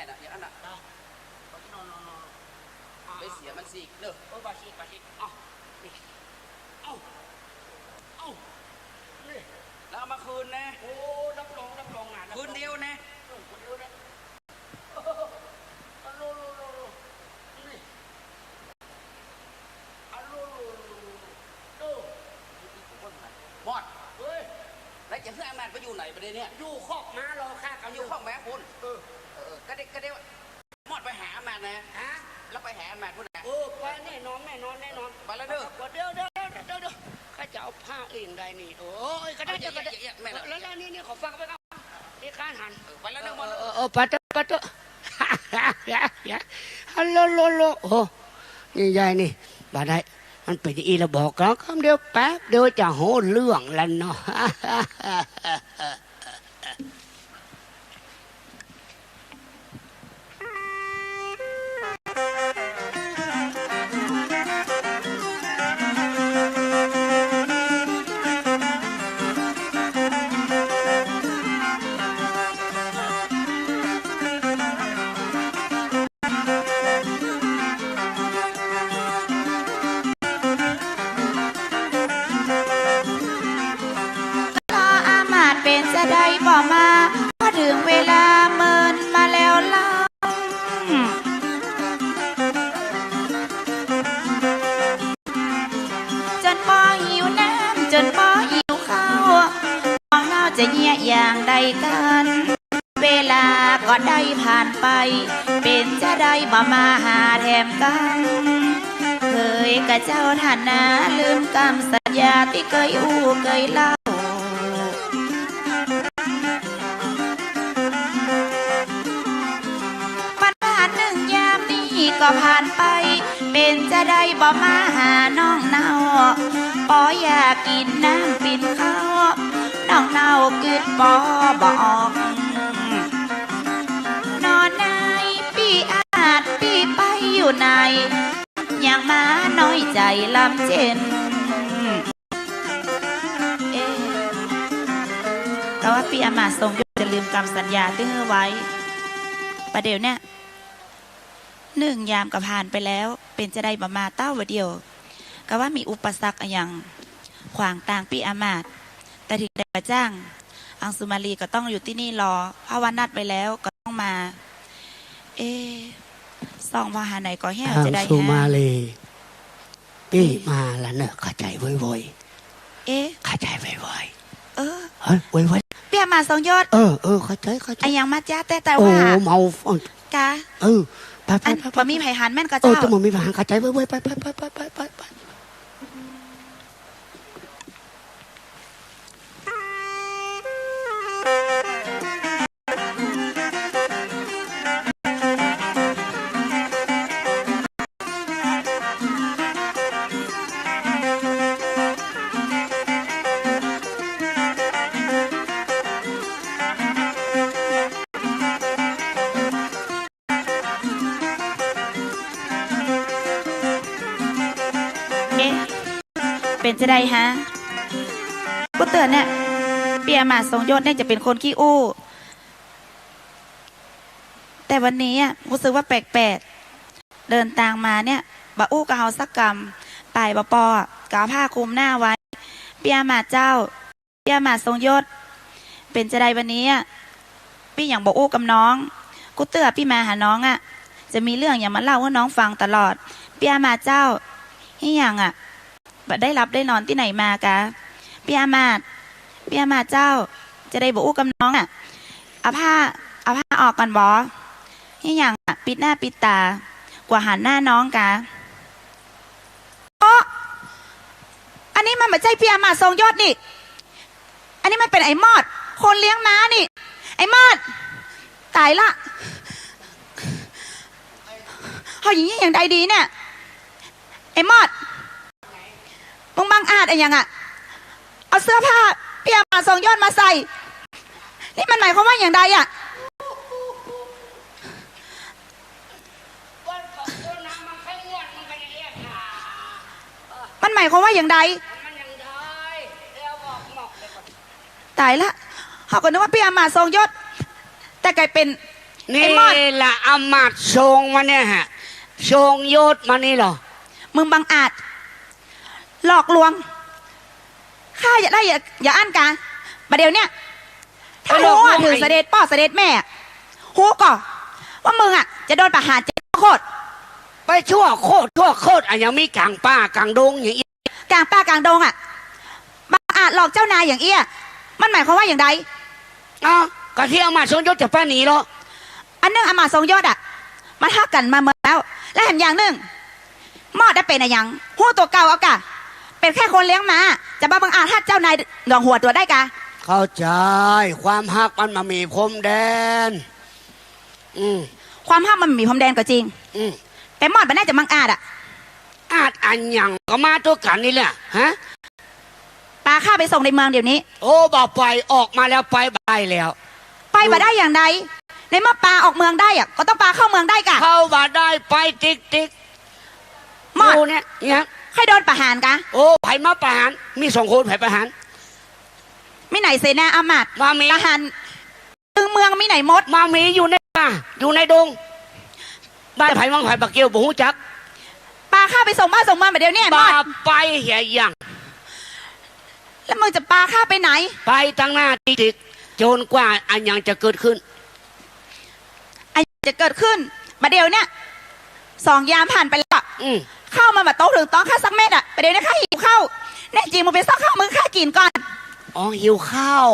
นะอย่างนั้นน่ะไปเสียมันสิเด้อปาชิเอาแล้วเอามาคืนนะโอ้รับรองงานคืนเดียวนะหมดแล้วจะเพื่อนแมนไปอยู่ไหนประเดี๋ยวนี้อยู่คอกม้ารอข้ากันอยู่คอกแม่คุณก็ได้หมดไปหาแมนนะฮะแล้วไปหาแมนคุณนะไปแน่นอนไปแล้วเด้อเดี๋ยวข้าจะเอาผ้าเองได้นี่โอ้ยก็ได้แล้วนี่ขอฟังไปครับนี่ข้าหันไปแล้วเด้อหมดไปเถอะฮัลโหลโอ้นี่ยายนี่บ้านไหนมันเป็นอีระบอกแล้วคำเดียวแป๊บเดียวจะโหเรื่องแล้วเนาะจะได้บอกมาพอถึงเวลาเมินมาแล้วล่ะจนพอหิวน้ำจนพอหิวข้าวมองเราจะเงียอย่างใดกันเวลาก็ได้ผ่านไปเป็นจะได้บอกมาหาแถมกันเคยกับเจ้าท่านนะลืมคำสัญญาที่เคยเคยเล่าก็ผ่านไปเป็นจะได้บ่มาหาน้องเนาปออยากกินน้ำปิ่นข้าวน้องเนาเกิดบ่บอกนอนในปีอาจปีไปอยู่ในอย่างมาน้อยใจลำเจนแต่ว่าปีอามาทรงยศจะลืมคำสัญญาที่ให้ไว้ประเดี๋ยวเนี่ย1 ยามก็ผ่านไปแล้วเป็นจะได้ประมาเต้าวเดียวก็ว่ามีอุปสรรคอย่างขวางต่างปีอามาตแต่ถึงได้จ้างอังสุมาลีก็ต้องอยู่ที่นี่รอเพราะว่านัดไปแล้วก็ต้องมาส่องว่าหาไหนก็แห้วจะได้อังสุมาลีปีมาแล้วเนอะเข้าใจไวเข้าใจไวเฮ้ยไวเปียมาทรงยศเข้าใจอันยังมาจ้าแต่ว่าเมากะไปมีไผ่หันแม่นกระเจ้าจะมีไผ่หันกระจายไว้ไปเป็นจะได้ฮะกูเตือนเนี่ยเปียมาทรงยศเนี่ยจะเป็นคนขี้อู้แต่วันนี้รู้สึกว่าแปลกๆเดินทางมาเนี่ยบ่อู้กะเฮาสักกรรมป่ายบ่ปอกะผ้าคลุมหน้าไว้เปียมาเจ้าเปียมาทรงยศเป็นจะได้วันนี้พี่อย่างบ่อู้กับน้องกูเตือนพี่มาหาน้องจะมีเรื่องอย่างมาเล่าให้น้องฟังตลอดเปียมาเจ้าที่อย่างได้รับได้นอนที่ไหนมากะพี่อามาเจ้าจะได้บอกอู้กับน้องเอาผ้าออกก่อนบอนี่อย่างปิดหน้าปิดตากว่าหันหน้าน้องกะอันนี้มันไม่ใช่พี่อามาทรงยศนี่อันนี้มันเป็นไอ้มอดคนเลี้ยงม้านี่ไอ้มอดตายละเขาอย่างนี้อย่างใดดีเนี่ยไอ้มอดมึงบังอาจอะไรอย่างเอาเสื้อผ้าเปียมาทรงยศมาใส่นี่มันหมายความว่าอย่างใดมันหมายความว่าอย่างใดตายละเขาก็นึกว่าเปียมาทรงยศแต่กลายเป็น นี่ ไอ้มอด ละอำมาตย์ทรงมาเนี่ยฮะทรงยศมานี่เหรอ มึงบังอาจหลอกลวงข้าอย่าได้อย่าอั้นกันประเดี๋ยวเนี่ยถ้ารู้ว่าถือเสด็จพ่อเสด็จแม่หูก่อว่ามึงอ่ะจะโดนประหารเจ็บโคตร ไปชั่วโคตรอ่ะยังมีกลางป่ากลางดงอย่างนี้ กลางป่ากลางดงอ่ะบังอาจหลอกเจ้านายอย่างเอี้ยมันหมายความว่าอย่างไร อ๋อกะที่อำมาตย์ทรงยศจะป้าหนีเหรอ อันหนึงอามาตย์ทรงยศอ่ะมันทักกันมาเมื่อแล้ว และเห็นอย่างหนึ่งมอดได้เป็นอะไรยังหู้ตัวเก่าเอากะเป็นแค่คนเลี้ยงมาจะมาบังอาจถ้าเจ้านายหลวงหัวตัวได้กะ เข้าใจความฮักมันมามีพรมแดน ความห้ามมันมีพรมแดนก็จริง อืม แต่มอดมันน่าจะบังอาจอ่ะ อาจอันหยังก็มาตัวกันนี่แหละฮะ ปาข้าไปส่งในเมืองเดี๋ยวนี้ โอ้บ่ไปออกมาแล้วไปบายแล้ว ไปมาได้อย่างใดในเมื่อปลาออกเมืองได้อ่ะก็ต้องปลาเข้าเมืองได้กะ เข้ามาได้ไปติ๊ก มอด ดูเนี่ย ใครโดนประหารกะ โอ้ไผ่มาประหารมี2 คนไผ่ประหาร มิไหนเสนาอามาตย์ มามี ประหารตึงเมืองมิไหนมด มามีอยู่ในป่าอยู่ในดงบ้านไผ่มังไผ่ปักเกียวบ่ฮู้จัก ปลาข้าไปส่งบ้านส่งเมืองแบบเดี๋ยวนี้ม บ้า อด ไปเหียยัง แล้วมึงจะปลาข้าไปไหน ไปตั้งหน้าติ๊กโจนกว่าอันยังจะเกิดขึ้น ไอ้จะเกิดขึ้นมาเดี๋ยวเนี่ย2 ยามผ่านไปแล้วอะ อืม เข้ามาแบบโต๊ะถึงต้องข้าสักเม็ดอ่ะประเดี๋ยวนี้ข้าหิวข้าวแน่จริงมึงไปซักข้าวมึงข้ากินก่อน อ๋อหิวข้าว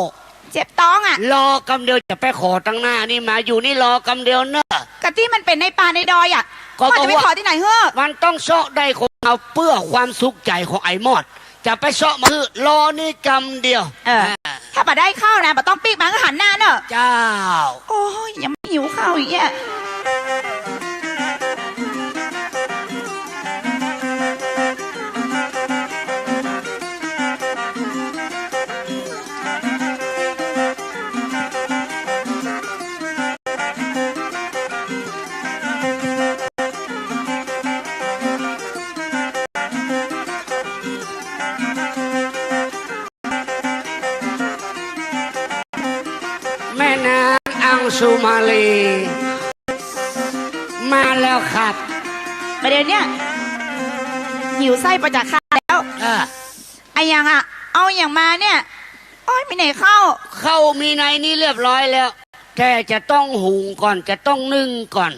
เจ็บท้องอ่ะ รอกำเดียวจะไปขอตั้งหน้านี่มาอยู่นี่รอกำเดียวเนอะ กับที่มันเป็นในป่าในดอยอ่ะ ก็ พ่อจะไป บอกว่า ขอที่ไหนเฮ้อ มันต้องเสาะได้ของเอาเพื่อความสุขใจของไอ้มอด จะไปเสาะมาคือรอนี่กำเดียว ถ้าปะได้ข้าวนะปะต้องปีกมันก็หันหน้าเนอะ เจ้า โอ้ยยังไม่หิวข้าวอีกอ่ะ แม่นางอังสุมาลีมาแล้วครับ ประเดี๋ยวเนี้ยหิวไส้ประจากข้าวแล้ว ไอ้ยังอ่ะ เอาอย่างมาเนี่ยโอ้ยไม่ไหนเข้า เข้ามีในนี้เรียบร้อยแล้วแต่จะต้องหุงก่อนจะต้องนึ่งก่อน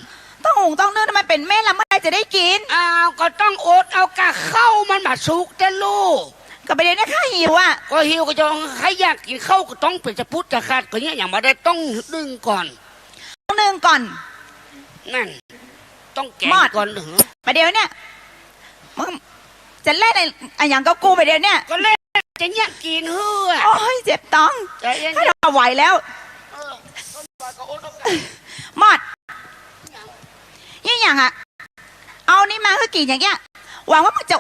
ต้องหุงต้องนึ่งทำไมเป็นแม่ละเมื่อไหรจะได้กิน อ้าวก็ต้องอดเอากะเข้ามันมาสุกแต่ลูก กับประเดี๋ยวเนี้ยข้าหิวอ่ะ ก็หิวก็จะใครอยากกินข้าวก็ต้องเป็นจะพุทธจะขาดก็เนี่ยอย่างมาได้ต้องนึ่งก่อน ต้องนึ่งก่อน นั่นต้องแกง มอด ก่อนเหรอ ประเดี๋ยวเนี้ยมึงจะเล่นไอ้อย่างกับกูประเดี๋ยวเนี้ย ก็เล่นจะเนี่ยกินเฮือ โอ้ยเจ็บท้อง ใจเย็น ข้าเราไหวแล้ว มอดยี่อย่างอ่ะ เอานี่มาคือกี่อย่างเงี้ย หวังว่าข้าจ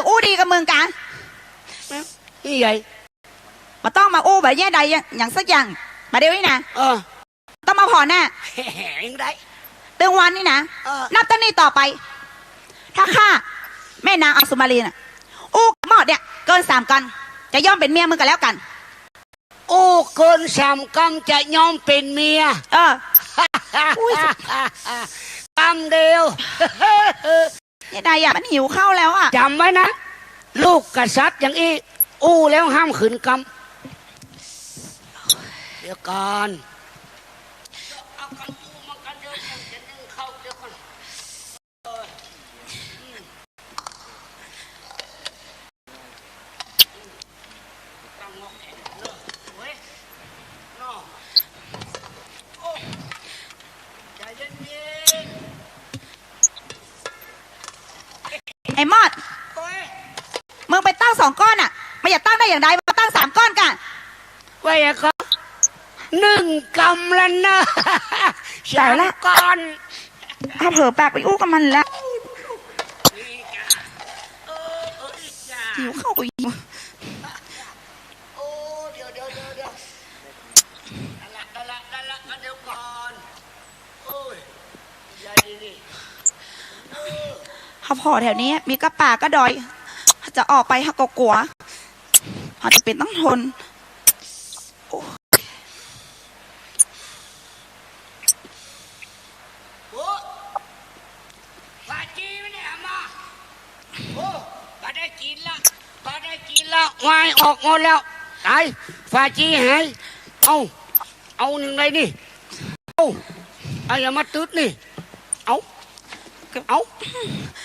ะอู้ดีกับมึงกัน นี่ใหญ่ มาต้องมาอู้แบบแย่ใดอย่างสักอย่าง มาเดี๋ยวนี้นะ ต้องมาพอหน้า แหงได้ ตึงวันนี่นะ นับตั้งนี้ต่อไป ถ้าข้าแม่นางอังสุมาลีน่ะ อู้กับมอดเนี่ยเกิน3 กัน จะย่อมเป็นเมียมึงกันแล้วกัน โอ้เกิน3 กำจะยอมเป็นเมีย อุ้ย กำเดียว แย่ใดอ่ะมันหิวข้าวแล้วอ่ะ จำไว้นะ ลูกกษัตริย์อย่างอี้อู้แล้วห้ามขืนกำเดี๋ยวก่อนเอากันอู้มากันเดี๋ยวจะนึ่งข้าวเดี๋ยวก่อน ไอ้มอด มึงไปตั้ง2 ก้อนอ่ะไม่อยากตั้งได้อย่างใดมาตั้ง3 ก้อนกัน ว่าอย่างก็1 กำแล้วนะ ตายละ ก่อน ถ้าเผลอปากไปอู้กับมันแล้วหิวข้าวกูหิว โอ้เดี๋ยวได้ละเดี๋ยวก่อนโอ้ยใหญ่ดิ ถ้าพอแถวนี้มีกระป่าก็ดอย จะออกไปหักกลัวอาจจะเป็นต้องทนโอ้ย วายออกหมดแล้วตายฟาจีหายเอาหนึ่งเลยนี่เอาอย่ามาตึ๊ดนี่เอา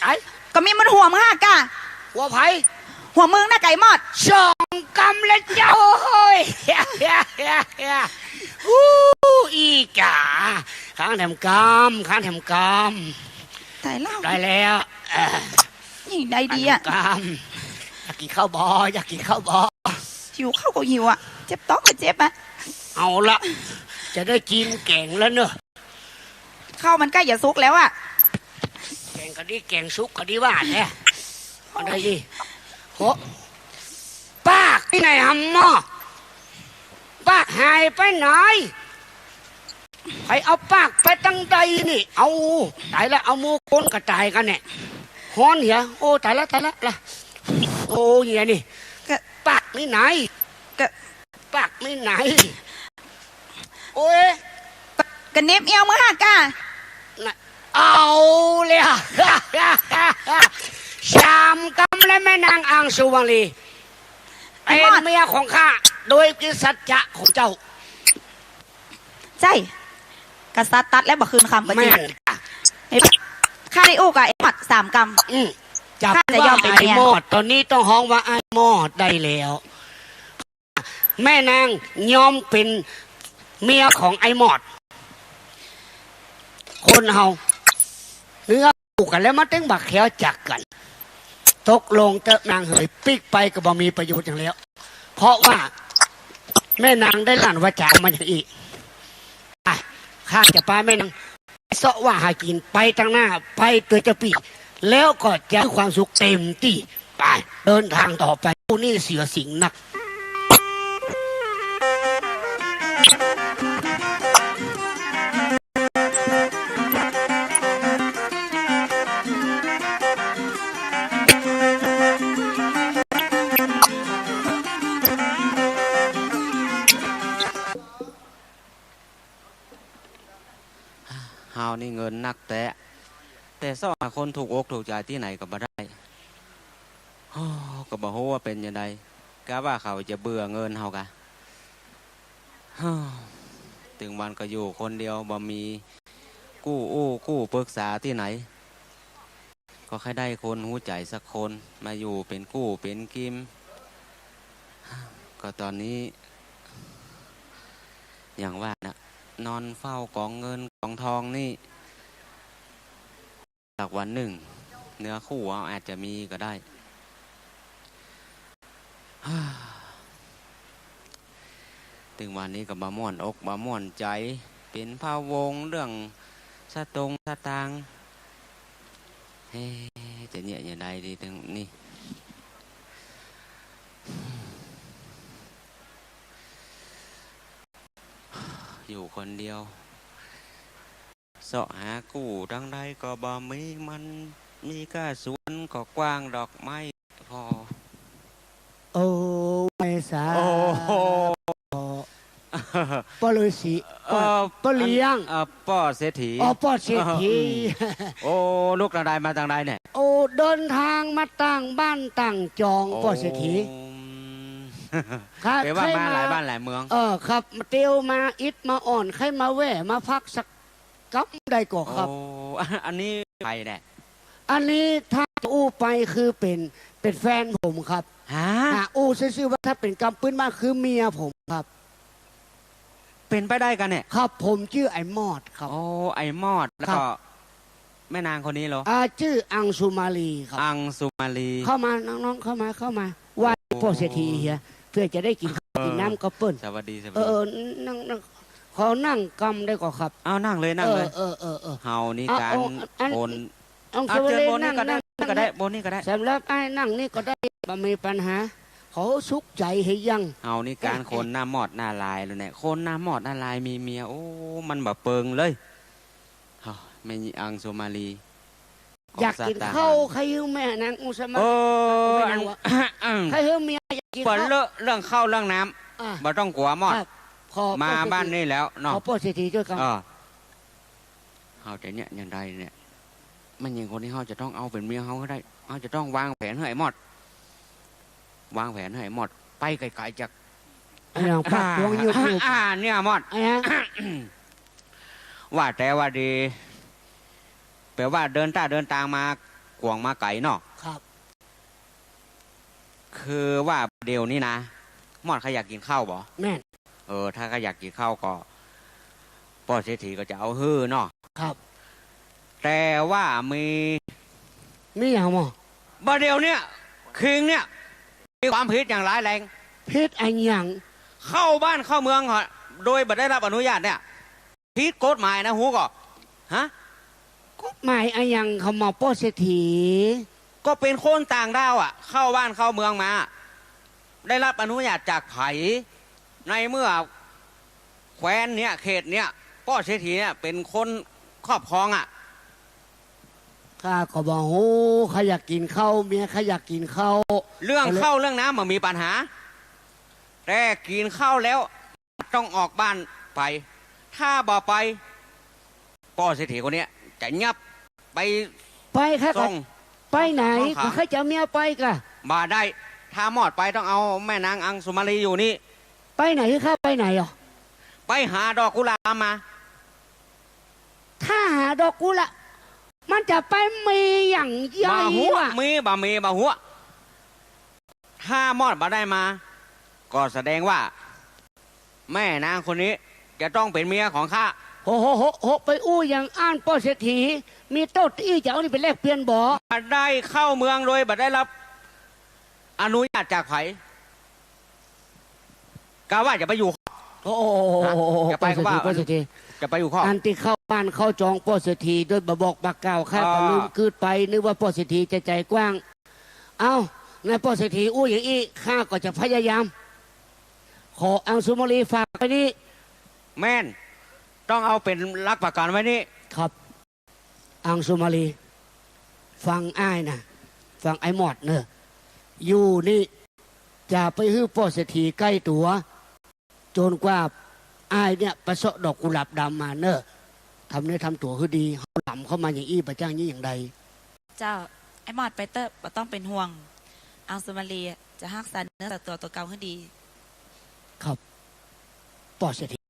ตายก็มีมันหัวมึงฮะกะหัวไผ่หัวมึงนะไก่หมดสองกำเลยเจ้าเฮ้ยอีกาข้างแถมกำตายแล้วได้แล้วนี่ได้ดีอ่ะกำอยากกินข้าวบอหิวข้าวก็หิวอ่ะเจ็บท้องก็เจ็บอ่ะเอาละจะได้กินแกงแล้วเนอะข้าวมันใกล้จะสุกแล้วอ่ะแกงก็ดีแกงสุกก็ดีว่าเนี่ยเอาได้ดิโหปากที่ไหนหำหม้อปากหายไปไหนไปเอาปากไปตั้งใดนี่เอาตายแล้วเอามูก้นกระจายกันเนี่ยฮ้อนเหี้ยโอ้ตายแล้วล่ะโอ้เหี้ยนี่ปากไม่ไหนปากไม่ไหนโอ้ยกันเน็บเอวมือหักกะเอาเลยชามกำและแม่นางอังสุวรรณีเป็นเมียของข้าโดยกิสัจจะของเจ้าใช่กษัตริย์ตัดและบ่คืนคำก็จริงข้าได้อู้กับไอ้หมด3 กำจับว่าไอ้หมดตอนนี้ต้องห้องว่าไอ้หมดได้แล้วแม่นางยอมเป็นเมียของไอ้หมดคนเฮาเนื้อผูกกันแล้วมาตั้งบักแขวจักกันตกลงเตะนางเหยปิกไปก็บ่มีประโยชน์อย่างแล้วเพราะว่าแม่นางได้ลั่นวาจามาอย่างอีกข้าจะพาแม่นางเสาะว่าหากินไปทางหน้าไปตัวจะปีแล้วก็จะมีความสุขเต็มที่ไปเดินทางต่อไปผู้นี้เสียสิ่งนักเฮานี่เงินนักแต่ซ่อคนถูกอกถูกใจที่ไหนก็บ่ได้ก็บ่ฮู้ว่าเป็นยังไงกะว่าเขาจะเบื่อเงินเฮากะถึงวันก็อยู่คนเดียวบ่มีกู้ปรึกษาที่ไหนก็แค่ได้คนหูใจสักคนมาอยู่เป็นกู้เป็นกิมก็ตอนนี้อย่างว่านะนอนเฝ้ากองเงินกองทองนี่สักวันหนึ่งเนื้อคู่เอาอาจจะมีก็ได้ถึงวันนี้ก็บ่ม่วนอกบ่ม่วนใจเป็นพะวงเรื่องสตางค์จะเนี่ยอย่างไรดีถึงนี่อยู่คนเดียวเสาะหากู้ดังใดก็บ่มันมีก้าสวนก็กว้างดอกไม้พอโอ้ไม่สาปอฤาษีปอเลี้ยงป้อเศรษฐีป้อเศรษฐีโอ้ลูกทางใดมาทางใดเนี่ยโอ้เดินทางมาตั้งบ้านตั้งจองป้อเศรษฐีเดี๋ยวว่ามาหลายบ้านหลายเมืองครับมาเตียวมาอิดมาอ่อนใครมาแว่มาพักสักกั๊บได้ก่อครับอันนี้ไปเนี่ยอันนี้ถ้าอู้ไปคือเป็นแฟนผมครับอู้ซื่อๆว่าถ้าเป็นกำปื้นมากคือเมียผมครับเป็นไปได้กันเนี่ยครับผมชื่อไอ้มอดครับโอ้ไอ้มอดแล้วก็แม่นางคนนี้เหรอชื่ออังสุมาลีครับอังสุมาลีเข้ามาน้องๆเข้ามาว่าพ่อเศรษฐีเฮียเพื่อจะได้กินน้ำกระเปิ้ลสวัสดีนั่งขอนั่งกำได้ก่อนครับเอานั่งเลยเฮานี่การโอนเชิญโบนี่ก็ได้โบนี่ก็ได้สำหรับไอ้นั่งนี่ก็ได้ไม่มีปัญหาเขาสุขใจให้ยังเฮานี่การคนหน้าหมอดหน้าลายเลยเนี่ยคนหน้าหมอดหน้าลายมีเมียโอ้มันแบบเปิงเลยไม่มีอังโซมาลีอยากกินข้าวใครหิ้วแม่นางอุสมาใครหิ้วเมียอยากกินข้าวเรื่องข้าวเรื่องน้ำบ่ต้องกลัวหมอดมาบ้านนี่แล้วเนาะขอพ่อเศรษฐีด้วยกันเฮาแต่เนี่ยอย่างไรเนี่ยมันอย่างคนที่เฮาจะต้องเอาเป็นเมียเฮาก็ได้เฮาจะต้องวางแผนให้หมด วางแผนให้หมดไปไกลๆจาก อย่างปากพวงยุด เนี่ยหมด อะไรนะ ว่าแต่ว่าดีแปลว่าเดินตางมากวางมาไก่เนาะ ครับ คือว่าเดี๋ยวนี้นะหมอดเขาอยากกินข้าวบ่ แม่น ถ้าเขาอยากกินข้าวก็พ่อเศรษฐีก็จะเอาฮื้อเนาะ ครับ แต่ว่ามี มีอย่างมั้ง บ่เดี๋ยวเนี้ยคิงเนี่ยมีความผิดอย่างร้ายแรง พิษอันอย่าง เข้าบ้านเข้าเมืองเหรอโดยบ่ได้รับอนุญาตเนี่ยผิดกฎหมายนะฮู้ก็ฮะ กฎหมายอันอย่างเขามาป้อเศรษฐี ก็เป็นคนต่างด้าวอ่ะ เข้าบ้านเข้าเมืองมา ได้รับอนุญาตจากไผในเมื่อแคว้นเนี่ยเขตเนี่ยพ่อเศรษฐีเนี่ยเป็นคนครอบครองอ่ะ ข้าก็บอกโอ้ข้าอยากกินข้าวเมียข้าอยากกินข้าว เรื่องเข้าเรื่องน้ำมันมีปัญหา แต่กินข้าวแล้วต้องออกบ้านไป ถ้าบ่ไปพ่อเศรษฐีคนเนี้ยจะยับไป ไปข้าก็ ส่ง ไปไหน ต้องขัง ข้าจะเมียไปกะ บ่ได้ ถ้ามอดไปต้องเอาแม่นางอังสุมาลีอยู่นี่ ไปไหนข้าไปไหนอ่ะ ไปหาดอกกุหลาบมา ถ้าหาดอกกุหลาบมันจะไปมีอย่างใหญ่ บ่หัว ว่ะ มีบ่หัว ถ้ามอดบ่ได้มา ก็แสดงว่า แม่นางคนนี้จะต้องเป็นเมียของข้า โหไปอู้อย่างอ่านป้อเศรษฐีมีโต๊ะอี้จะเอานี่ไปแลกเปลี่ยนบ่ ได้เข้าเมืองโดยบ่ได้รับอนุญาตจากไผกะว่าจะไปอยู่ โอ้ จะไปก็ว่า ป้อเศรษฐี จะไปอยู่ข้อ อันที่เข้าบ้านเข้าจองป้อเศรษฐีโดยบบอกบักกล่าวข้าก็ลืมคืดไปนึกว่าป้อเศรษฐีใจกว้าง เอาในป้อเศรษฐีอู้อย่างอี้ข้าก็จะพยายาม ขออังสุมาลีฝากไปนี่ แม่น ต้องเอาเป็นรักประกันไว้นี่ ครับ อังสุมาลี ฟังอ้ายนะฟังไอ้หมอดเนอะอยู่นี่จะไปฮื้อป้อเศรษฐีใกล้ตัวจนกว่าอ้ายเนี่ยประสบดอกกุหลาบดำมาเนอะทำเนื้อทำตัวคือดีเขาหล่ำเข้ามาอย่างอี้ประจ้างยี่อย่างใด เจ้าไอ้หมอดไปเตอร์บ่ต้องเป็นห่วงอังสุมาลีจะฮักษาเนื้อแต่ตัวเก่าให้ดี ครับป้อเศรษฐี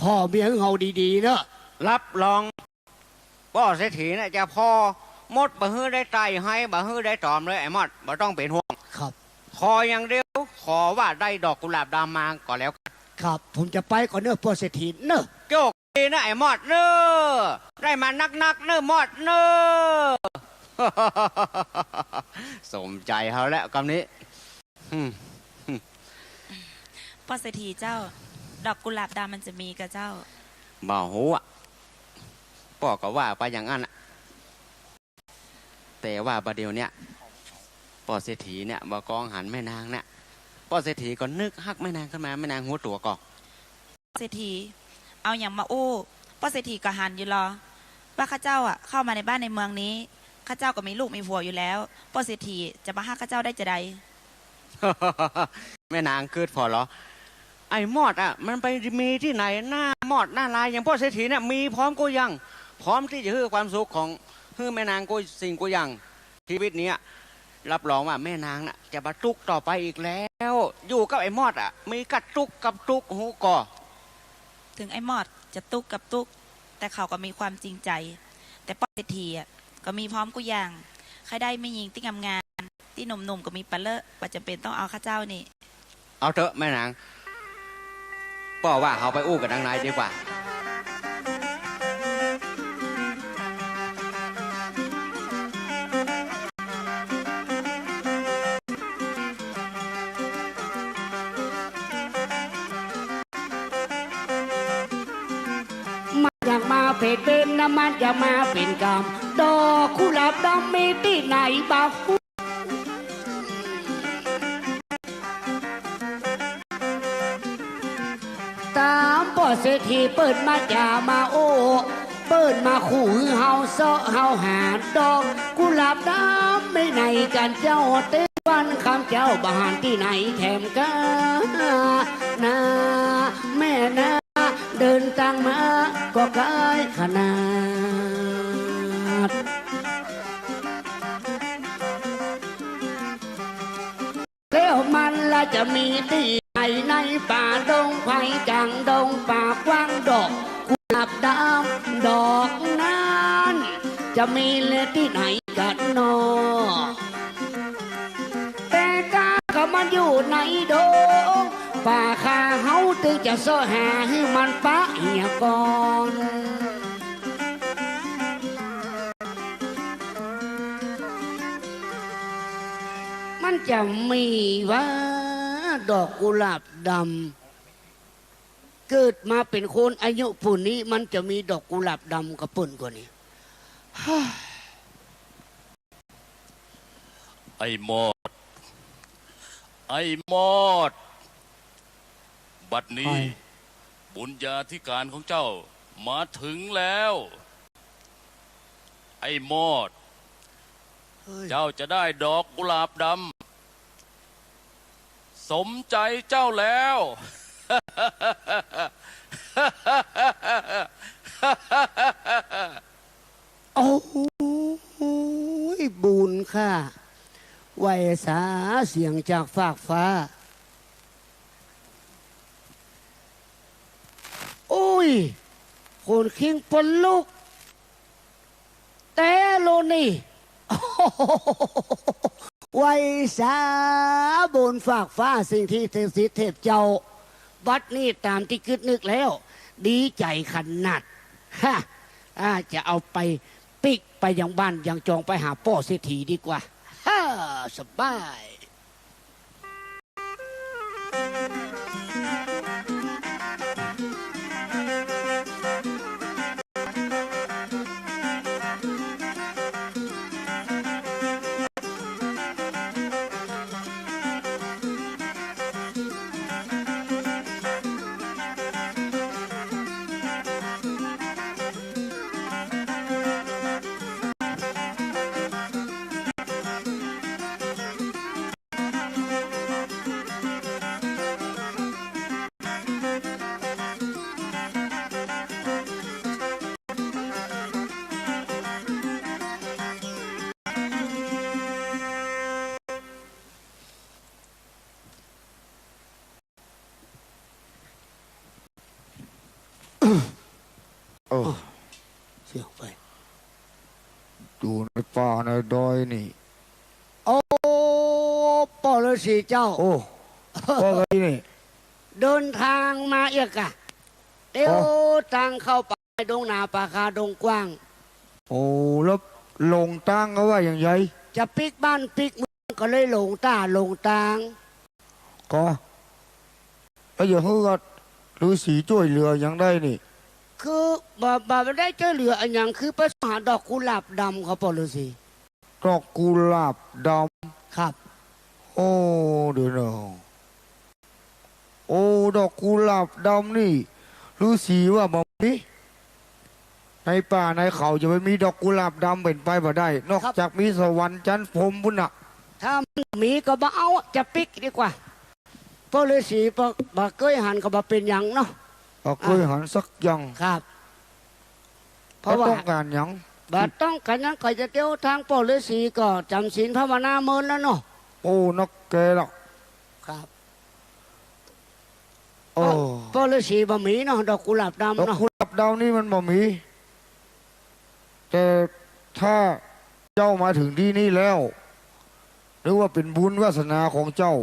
พ่อเมียของเราดีๆเนอะ รับรองพ่อเศรษฐีน่ะจะพอมดบ่ฮื้อได้ไตให้บ่ฮื้อได้ตอมเลยไอ้มอดบ่ต้องเป็นห่วง ครับ ขออย่างเดียวขอว่าได้ดอกกุหลาบดำมาก็แล้วกัน ครับผมจะไปก่อนเนอะป้อเศรษฐีเนอะ โชคดีนะไอ้มอดเนอได้มานักเนอมอดเนอ สมใจเขาแล้วคำนี้ พ่อเศรษฐีเจ้า ดอกกุหลาบดำมันจะมีกับเจ้า บ่หูอ่ะพ่อก็ว่าไปอย่างนั้นอ่ะแต่ว่าประเดี๋ยวเนี้ยพ่อเศรษฐีเนี่ยบ่กองหันแม่นางเนี่ยพ่อเศรษฐีก็นึกฮักแม่นางขึ้นมาแม่นางหัวตัวก่อ เศรษฐีเอาอย่างมาอู้พ่อเศรษฐีก็หันอยู่รอว่าข้าเจ้าเข้ามาในบ้านในเมืองนี้ข้าเจ้าก็มีลูกมีผัวอยู่แล้วพ่อเศรษฐีจะมาฮักข้าเจ้าได้จะใด แม่นางคืดพอเหรอไอ้มอดอ่ะมันไปมีที่ไหนหน้ามอดหน้าลายอย่างพ่อเศรษฐีเนี่ยมีพร้อมกูยังพร้อมที่จะให้ความสุขของให้แม่นางกูสิ่งกูยังชีวิตนี้รับรองว่าแม่นางน่ะจะบรรทุกต่อไปอีกแล้ว อยู่กับไอ้มอดอ่ะมีกัดตุกกับตุกหูก่อ ถึงไอ้หมอดจะตุกกับตุกแต่เขาก็มีความจริงใจ แต่พ่อเศรษฐีก็มีพร้อมกูอย่างใครได้ไม่ยิงที่งามๆที่หนุ่มๆก็มีปลาเลอะว่าจำเป็นต้องเอาข้าเจ้านี่ เอาเถอะแม่นางพ่อว่าเขาไปอู้กับนางนายดีกว่า มันอยากมาเป็นน้ำมันอยากมาเป็นกรรมดอกกุหลาบดำมีที่ไหนบ้างตามป้อเศรษฐีเปิดมาจ่ามาโอ้เปิดมาขู่เฮาเซาะเฮาหาดอกกุหลาบดำไม่ไหนกันเจ้าเต้วันคำเจ้าบ้านที่ไหนแถมกานาแม่นาเดินทางมาก็ไกลขนาดแล้วม จะมีที่ไหนในป่าดงไผ่จังดงป่ากว้างดอกกุหลาบดำดอกนั้นจะมีเลที่ไหนกันนอแต่กาก็มันอยู่ในดงป่าคาเฮาตึงจะโซหาให้มันปะเหี่ยก่อนมันจะมีว่าดอกกุหลาบดำเกิดมาเป็นคนอายุปุ่นนี้มันจะมีดอกกุหลาบดำกับปุ่นกว่านี้ ไอ้มอด ไอ้มอด บัดนี้ บุญญาธิการของเจ้ามาถึงแล้ว ไอ้มอด เจ้าจะได้ดอกกุหลาบดำสมใจเจ้าแล้ว โอ้ยบุญค่ะไหวสาเสียงจากฟากฟ้าโอ้ยคนคิงปนลูกแต่โลนี่ไหวสาบนฟากฟ้าสิ่งที่เทพสิทธิ์เทพเจ้าบัดนี้ตามที่คิดนึกแล้ว ดีใจขนาดฮะจะเอาไปปิกไปยังบ้านยังจองไปหาพ่อเศรษฐีดีกว่าฮ่าสบาย เสียงไป อยู่ในป่าในดอยนี่ โอ้ป่อฤาษีเจ้า โอ้ว่าไงนี่ เดินทางมาเอียกะเดี๋ยวทางเข้าไปดงนาป่าคาดงกว้าง โอ้แล้วลงตั้งก็ว่าอย่างไร จะปิกบ้านปิกเมืองก็เลยหลงตาหลงตาง ก็แล้วอย่าเฮือดฤาษีช่วยเหลืออย่างได้นี่ คือบ่ไม่ได้ช่วยเหลืออันอย่างคือไปหาดอกกุหลาบดำเขาป่อฤาษี ดอกกุหลาบด ครับ ำโอ้เดี๋ยวนะโอ้ดอกกุหลาบดำนี่ฤาษีว่าบ่มีในป่าในเขาจะไม่มีดอกกุหลาบดำเป็นไปบ่ได้ นอกจากมีสวรรค์จันทร์พรหมบุญน่ะ ถ้ามันมีก็บ่เอาจะปิกดีกว่าป่อฤาษีบ่เคยหันก็บ่เป็นอย่างเนาะ ก็เคยหันสักอย่าง ครับเพ เขา ราะว่า ต้องการอย่าง บัดต้องกันนั้นก็จะเที่ยวทางป่อฤาษีก็จำศีลภาวนาเมินแล้วเนาะ โอ้นักแกละ ครับ โอ้ ป่อฤาษีบ่มีเนาะดอกกุหลาบ ดอก ดำเนาะ กุหลาบดาวนี่มันบ่มี แต่ถ้าเจ้ามาถึงที่นี่แล้ว หรือว่าเป็นบุญวาสนาของเจ้า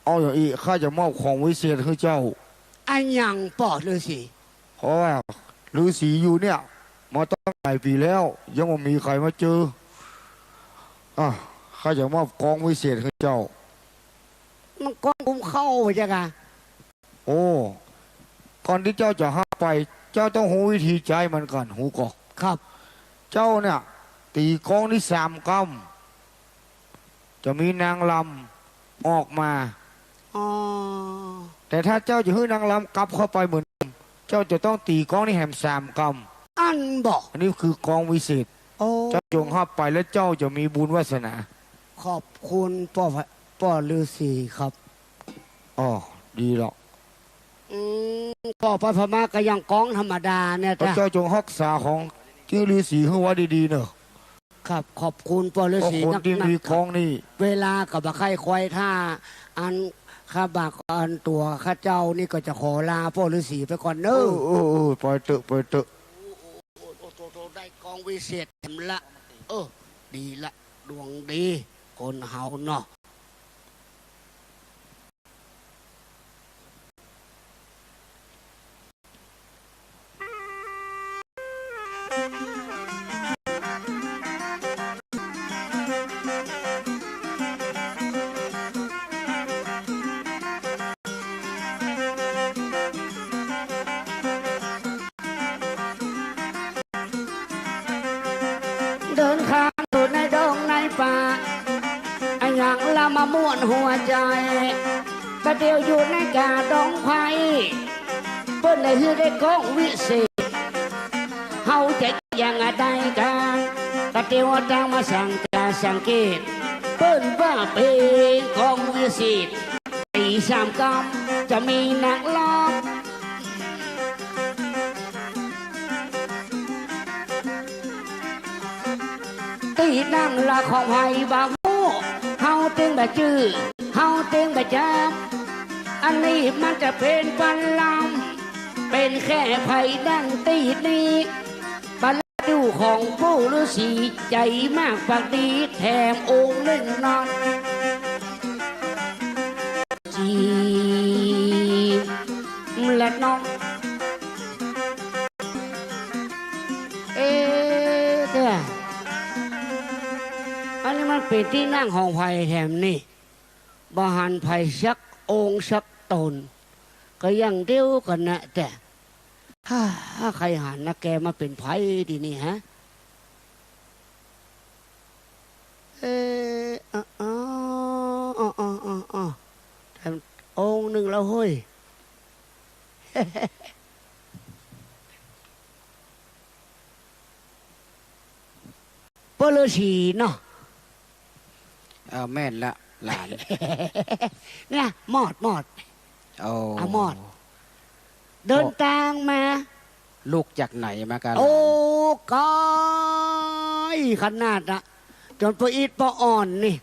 เอาอย่างอีกข้าจะมอบของวิเศษให้เจ้า อันยังป่อฤาษี เพราะว่าฤาษีอยู่เนี่ยมาตั้งหลายปีแล้ว ยังไม่มีใครมาเจอข้าจะมอบกองวิเศษให้เจ้า มันก้องกุมเข้าไปจ้ะกะ โอ้ก่อนที่เจ้าจะห้าไป เจ้าต้องหูวิธีใจมันก่อนหูก่อน ครับ เจ้าเนี่ย ตีกลองที่3 กำจะมีนางลำออกมา อ๋อ แต่ถ้าเจ้าจะให้นางลำกลับเข้าไปเหมือนเดิมเจ้าจะต้องตีกลองนี่แหม3 กอันบอก ำอันนี้คือกลองวิเศษ โอ้ เจ้าจงห้าไปแล้วเจ้าจะมีบุญวาสนา ขอบคุณป่อฤาษีครับ อ๋อดีหรอก ป่อพระพม่าก็ยังก้องธรรมดาเนี่ย แล้ว จ้ะ เจ้าจงรักษาของที่ฤาษีให้ไว้ดีๆเนอะ ครับขอบคุณป่อฤา เพราะ ษี คน นัก ที่มีกลองนี่ เวลากับใครควายท่าอัน ข้าบากอันตัวข้าเจ้านี่ก็จะขอลาพ่อฤาษีไปก่อนเน เอ อะ ปล่อยเถอะปล่อยเถอะ โตได้กองวิเศษเต็มละดีละดวงดีคนเฮาเนาะเดินข้างอยู่ในดงในป่าไอ้ยังละมาม่วนหัวใจประเดี๋ยวอยู่ในกาดงไผ่เปิ้นได้ฮือได้กองวิเศษเฮาจะยังได้กันประเดี๋ยวตางมาสั่งกาสังเกตเปิ้นว่าเป็นกองวิเศษตีสามกำจะมีนักร้องตีนั่งละของไผ่บางโมเฮาเต็งแบบจื้อเฮาเต็งแบบจำอันนี้มันจะเป็นปันลำเป็นแค่ไผ่ดังตีนี้ปันดูของผู้ฤาษีใจมากปากดีแถมองค์เล่นนอนจีมและน้องเด้ออันนี้มันเป็นที่นั่งของไผ่แถมนี่บาหันไผ่สักองค์สักตนก็ยังเดียวกันนะแต่ถ้าใครหันนะแกมาเป็นไผ่ดีนี่ฮะแถมองค์หนึ่งแล้วเฮ้ย เปลือฉีเนาะ แม่นละหลาน เนี่ยมอด เอา มอด เดินทางมา ลูกจากไหนมากัน โอ้กายขนาดอะจนปะอีดปะอ่อนนี่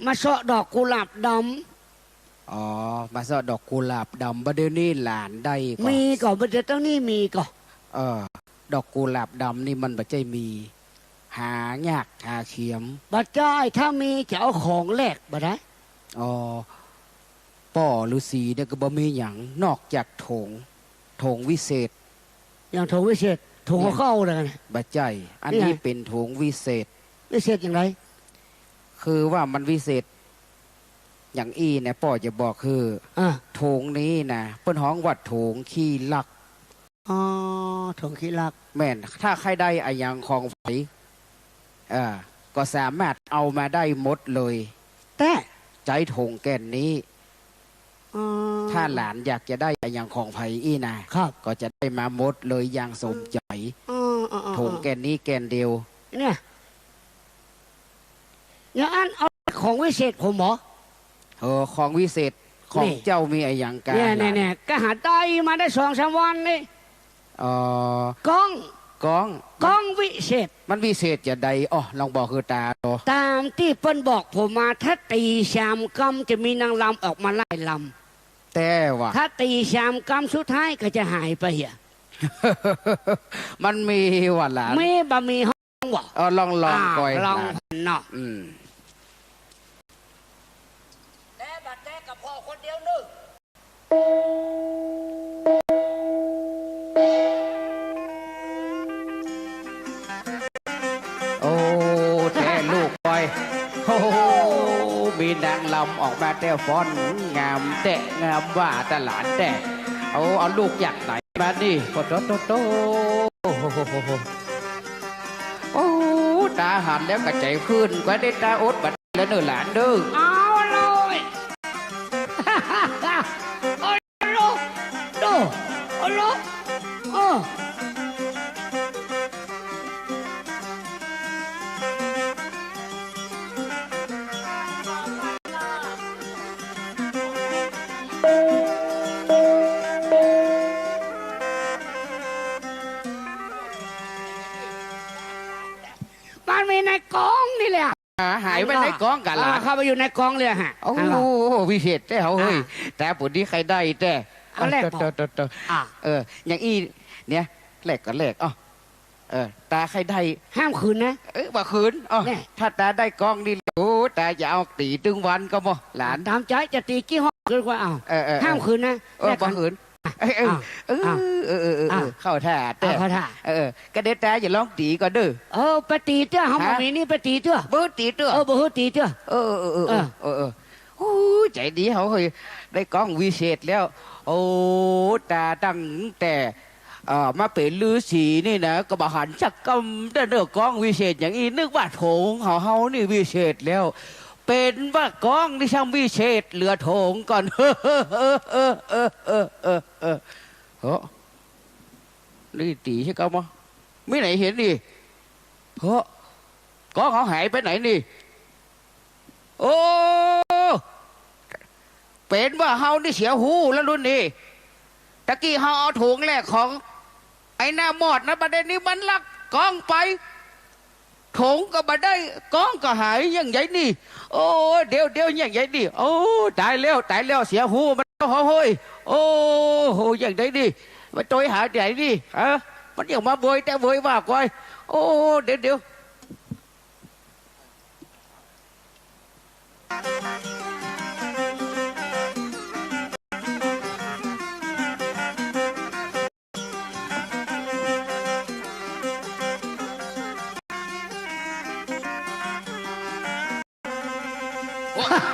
มาเสาะดอกกุหลาบด อ๋อมาสอดดอกกุหลาบดำบดเดี๋ยวนี้หลานได้ ำ ก่อน มีก่อนประเดี๋ยวตั้งนี่มีก่อน ดอกกุหลาบดำนี่มันบ่ใจมี หายากหาเขียม บัดจ้อยถ้ามีจะเอาของแลกบ่ได้ อ๋อป่อฤาษีเนี่ยก็บ่มีหยังนอกจากโถงวิเศษ อย่างโถวิเศษโถเข้าเลยนะ บ่ใจอัน นี่ นี้ ไง เป็นโถงวิเศษ วิเศษอย่างไร คือว่ามันวิเศษ อย่างอีเนี่ยป่อจะบอกคือ โถงนี้นะเปิ้นฮ้องวัดโถงขี้ลัก อ๋อโถงขี้ลัก แม่นถ้าใครได้อะยังของไผก็สามารถเอามาได้หมดเลย แต่ ใจโถงแก่นนี้ อ๋อ ถ้าหลานอยากจะได้อะยังของไผอีนะครับ ก็จะได้มาหมดเลยอย่างสมใจ โถงแก่นนี้แก่นเดียว เนี่ยอย่างอันเอาของวิเศษผมเหรอ ของวิเศษของ นี่ เจ้ามีอะยังกัน เนี่ยก็หาได้มาได้2-3 วันนี่ อ๋อก ล้องวิเศษ มันวิเศษจะใดอ๋อลองบอกคือตาโต ตามที่เปิ้นบอกผมมาถ้าตีชามกำจะมีนางลำออกมาไล่ล แต่ว่า ำถ้าตีชามกำสุดท้ายก็จะหายไปอ่ะ มันมีว่าหลาน ไม่บะมีห้องวะ ลองก่อย ลอง หลาน เนาะ แต่บัดแต่กับพ่อคนเดียวนึก โอ้แท้ลูกปอยโอ้มีนางลำออกมาแต่ฟ้อนงามแต่งามว่าตลาดแต่เอาลูกอยากไหนมานี่โตโอ้ตาหันแล้วกระใจขึ้นกว่าได้ตาอดบัดแล้วเนื้อหลานเด้อ เอาเลยโอ้ลูกดูโอ้ลูกมันมีในกองนี่แหละ หายไปในกองกันล่ะ เข้าไปอยู่ในกองเลยฮะ โอ้โหวิเศษแต่เฮ้ยแต่ปุ่นนี้ใครได้แต่ เอาแรกบอก อย่างอีเนี่ยแรกก็แรกตาใครได้ ห้ามขืนนะ บ่คืนถ้าตาได้กองนี่โอ้ตาอย่าเอาตีตึงวันก็บ่หลาน ตามใจจะตีกี่ห้องคืนกว่าเอาห้ามขืนนะ บ่คืนเข้าท่าแต่ เขาท่า ก็เด็ดตาอย่าลองตีก็เด้อ ปฏิเตื้อเขาบอกมีนี่ปฏิเตื้อ บ่ตีเตื้อ บ่ฮู้ตีเตื้อ โอ้ใจดีเขาเฮ้ยได้กองวิเศษแล้ว โอ้ตาตั้งแต่มาเป็นฤาษีนี่นะก็บหันจักกำได้เด้อกองวิเศษอย่างนี้นึกว่าโถงเฮานี่วิเศษแล้ว เป็นว่ากองที่ช่างวิเศษเหลือโถงก่อนนี่ตีใช่ก็มั้ยไม่ไหนเห็นดิกองเขาหายไปไหนนี่โอ้เป็นว่าเฮานี่เสียหูแล้วรุ่นนี้ตะกี้เฮาเอาถุงแรกของไอ้หน้าหมอดนะประเด็นนี้มันลักกองไปถุงก็มาได้กองก็หายอย่างไงนี่โอ้เดี๋ยวอย่างไงนี่โอ้ตายแล้วเสียหูมันเฮ้ยโอ้โหอย่างไงนี่มันตัวหาไหนนี่มันอย่างมาโวยแต่โวยว่าก้อยโอ้เดี๋ยว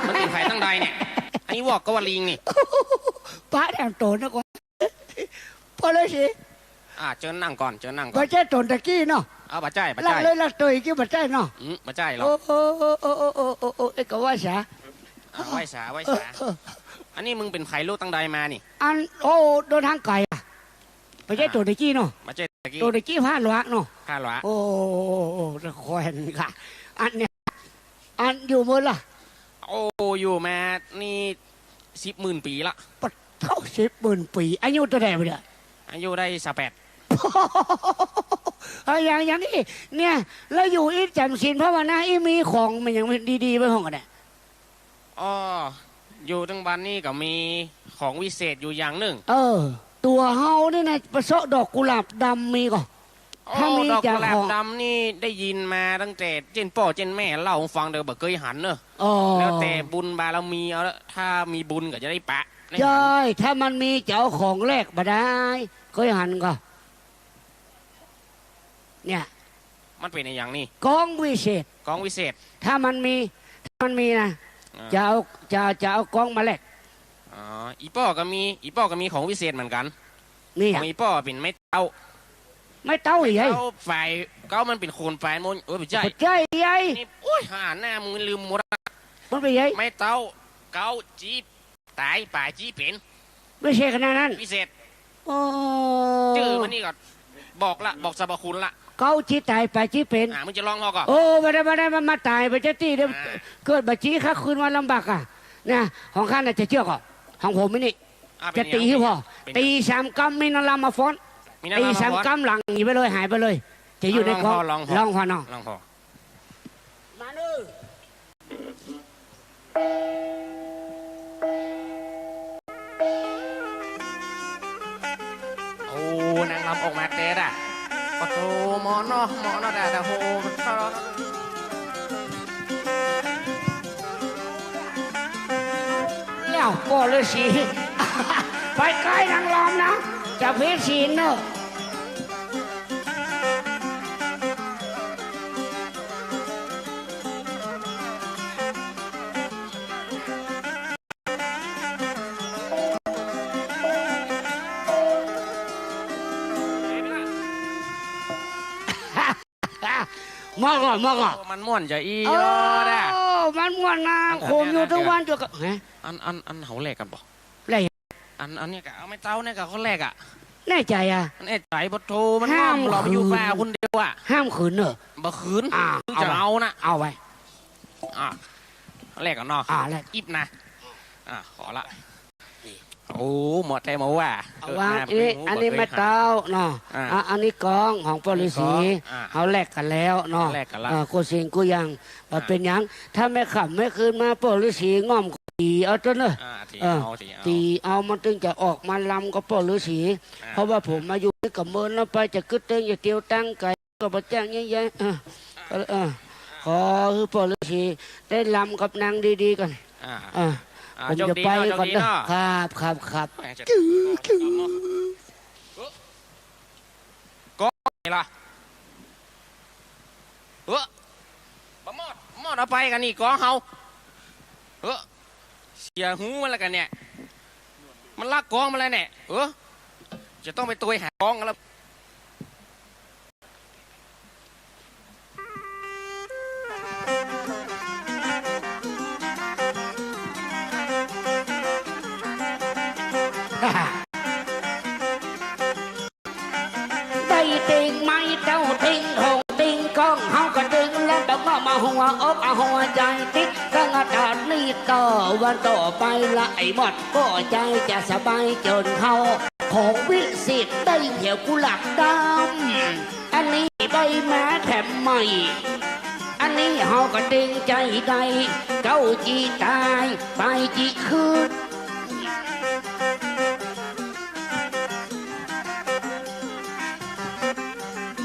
มันเป็นไผ่ตั้งใดเนี่ย อันนี้วอกก็ว่าลิงนี่ ป้าแดงโตนะกว่าพอเลยสิ เจอนั่งก่อน บ่ใช่โตตะกี้เนาะ เอาบะจ่าย ลักเลยลักตัวอีกบ่ใช่เนาะ บะจ่ายหรอ โอ้ก็ว่าซะ ไหวสาอันนี้มึงเป็นไผ่ลูกตั้งใดมานี่ โดนทางไก่บ่ใช่โตตะกี้เนาะ มาเจอตะกี้ โตตะกี้พลาดหลวกเนาะ ข้าหรอ โอ้คอยนี่ค่ะอันเนี้ยอันอยู่หมดล่ะ โอ้อยู่มานี่10,000 ปีละ ปัดเท่า10,000 ปีอายุเท่าไหร่บ่เนี่ย อายุได้18 อย่างนี้เนี่ยแล้วอยู่อีจำศีลภาวนาอีมีของมันยังดีๆไว้ห้องกันเนี่ย อยู่ตั้งบ้านนี่ก็มีของวิเศษอยู่อย่างหนึ่ง ตัวเฮานี่นะประสาะดอกกุหลาบดำมีก่อนถ้ามี ดอก จาก กุหลา ข บ อง ดำนี่ได้ยินมาตั้งแต่เจนพ่อเจนแม่เล่าให้ฟังเด้อบ่เคยหันเนอะ อ๋อ แล้วแต่บุญบารมีเอาละถ้ามีบุญก็จะได้ปะได้หัน ใช่ถ้ามันมีเจ้าของแรกมาได้เคยหันก็เนี่ย มันเป็นอย่างนี้ กองวิเศษ กองวิเศษ ถ้ามันมีนะจะเอากองมาแลก อีป้อก็มีของวิเศษเหมือนกัน นี่ ของอีป้อเป็นไม้เต้า ไม่เต้าใหญ่ เต้าฝ่ายเก้ามันเป็นโคนฝ่ายมนไม่ใช่ ใช่ใหญ่ นี่โอ้ยหาหน้ามึงลืมหมดละ มันไปใหญ่ ไม้เต้าเก้าจีบตายป่าจีเป็น ไม่ใช่ขนาดนั้น วิเศษ โอ้ ชื่อมันนี่ก็บอกสรรพคุณละ เก้าชี้ตายไปชี้เป็น มึงจะลองพอก่อน โอ้ไม่ได้มันมาตายไปจะตีเดี๋ยวเกิดบัจี้ข้าคืนวันลำบากอ่ะเนี่ยของข้าน่ะจะเชื่อก่อนของผมนี่จะตีให้พอตี3 กำมีนลามาฟ้อนตี3 กำหลังหนีไปเลยหายไปเลย จะอยู่ในกองลองพอน้อง ลองพอ มาเด้อ โอ้นางรำออกมาเตะอ่ะปะโตหมอนอดาโฮ แล้วก็เลยสี ไปใกล้นางรำนะจะเพชรศีลเนอะมาก่อน มันม่วนจะอี โอ้ รอดอ่ะ มันม่วนนะโคมอยู่ทุกวันจุกฮะ อันเขาแหลกกันบ่ อะไร อันเนี้ยกะเอาไม่เต้าเนี่ยกะเขาแหลกอ่ะ แน่ใจอ่ะ มันไอ้ใจปะโทมัน ห้าม เราไปอยู่ ขืน ป่าคนเดียวอ่ะ ห้ามขืนเนอะ บ่ขืน เอา จะเอานะ เอาไว้ แหลกกันเนาะ แลก อิบนะขอละ โอ้หมดใจหมดว่ะ ว่าอันนี้ไม่เต้าเนาะอันนี้กองของปลิสีเขาแลกกันแล้วเนาะกูสิงกูยังเป็นยังถ้าไม่ขับไม่คืนมาปลิสีง่อมตีเอาจนเนอะตีเอามันถึงจะออกมาลำกับปลิสีเพราะว่าผมมาอยู่นี่กับเมินแล้วไปจะกึศเต้งอย่าเตียวตั้งไก่ก็มาแจ้งแย่ขอคือปลิสีได้ลำกับนางดีๆกันผมจะไปก่อนนะครับก็ไงล่ะบะมอดเอาไปกันนี่ก้องเฮาเสียหูมันแล้วกันเนี่ยมันลากก้องมาแล้วเนี่ยจะต้องไปตัวหาก้องกันแล้วได้ติงไม่เจ้าติงหงติงก้องเฮาก็ดึงแล้วแบบว่ามาหัวอกหัวใจติ๊กตั้งอาจารย์นี่ต่อวันต่อไปละไอ้หมดก็ใจจะสบายจนเขาของวิสิตได้เหี่ยวกุหลาบดำอันนี้ใบแม้แถมใหม่อันนี้เฮาก็ดึงใจได้เก้าจีตายไปจีคืน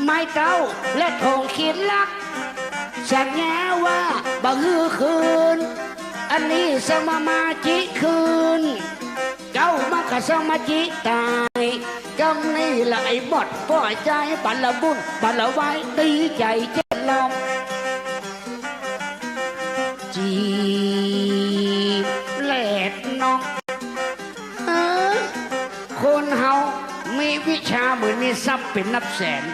ไม่เต้าและทงขีดลักสัญญาว่าบ่ฮือคืนอันนี้สมาจิคืนเจ้ามากะสมาจิตายกำนี้ละไอ้บดปล่อยใจบัลละบุญบัลละไว้ดีใจเจ็ดลมจีเล็ดน้องคนเฮามีวิชาเหมือนมีทรัพย์เป็นนับแสน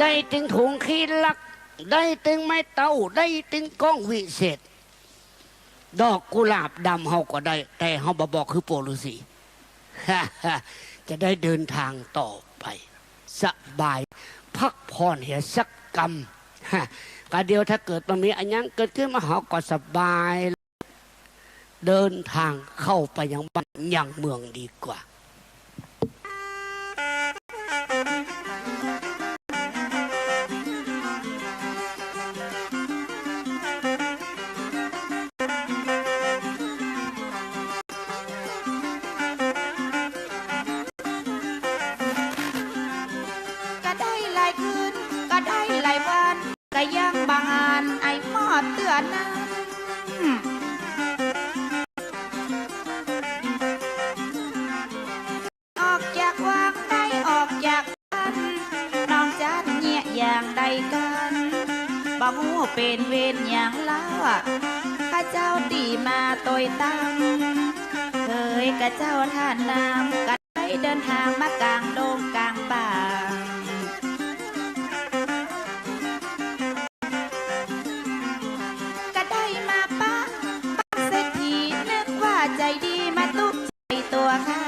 ได้ถึงถุงขีดลักได้ถึงไม้เต้าได้ถึงก้องวิเศษดอกกุหลาบดำเฮาก็ได้แต่เฮาบ่บอกคือโปรฤาษีจะได้เดินทางต่อไปสบายพักผ่อนเหียสักกรรมกะเดียวถ้าเกิดมันมีอันยังเกิดขึ้นมาเฮาก็สบายเดินทางเข้าไปยังบ้านยังเมืองดีกว่าก็ยังบางอันไอ้หมอดเตือนนะออกจากวางได้ออกจากบ้านน้องจันเงียอย่างใดกันบ่ฮู้เป็นเวรอย่างเล่าข้าเจ้าตีมาตอยตั้งเคยกับเจ้าท่านน้ำก็ได้เดินทางมากลางดงกลางป่าใจดีมาตุกใจตัวค่ะ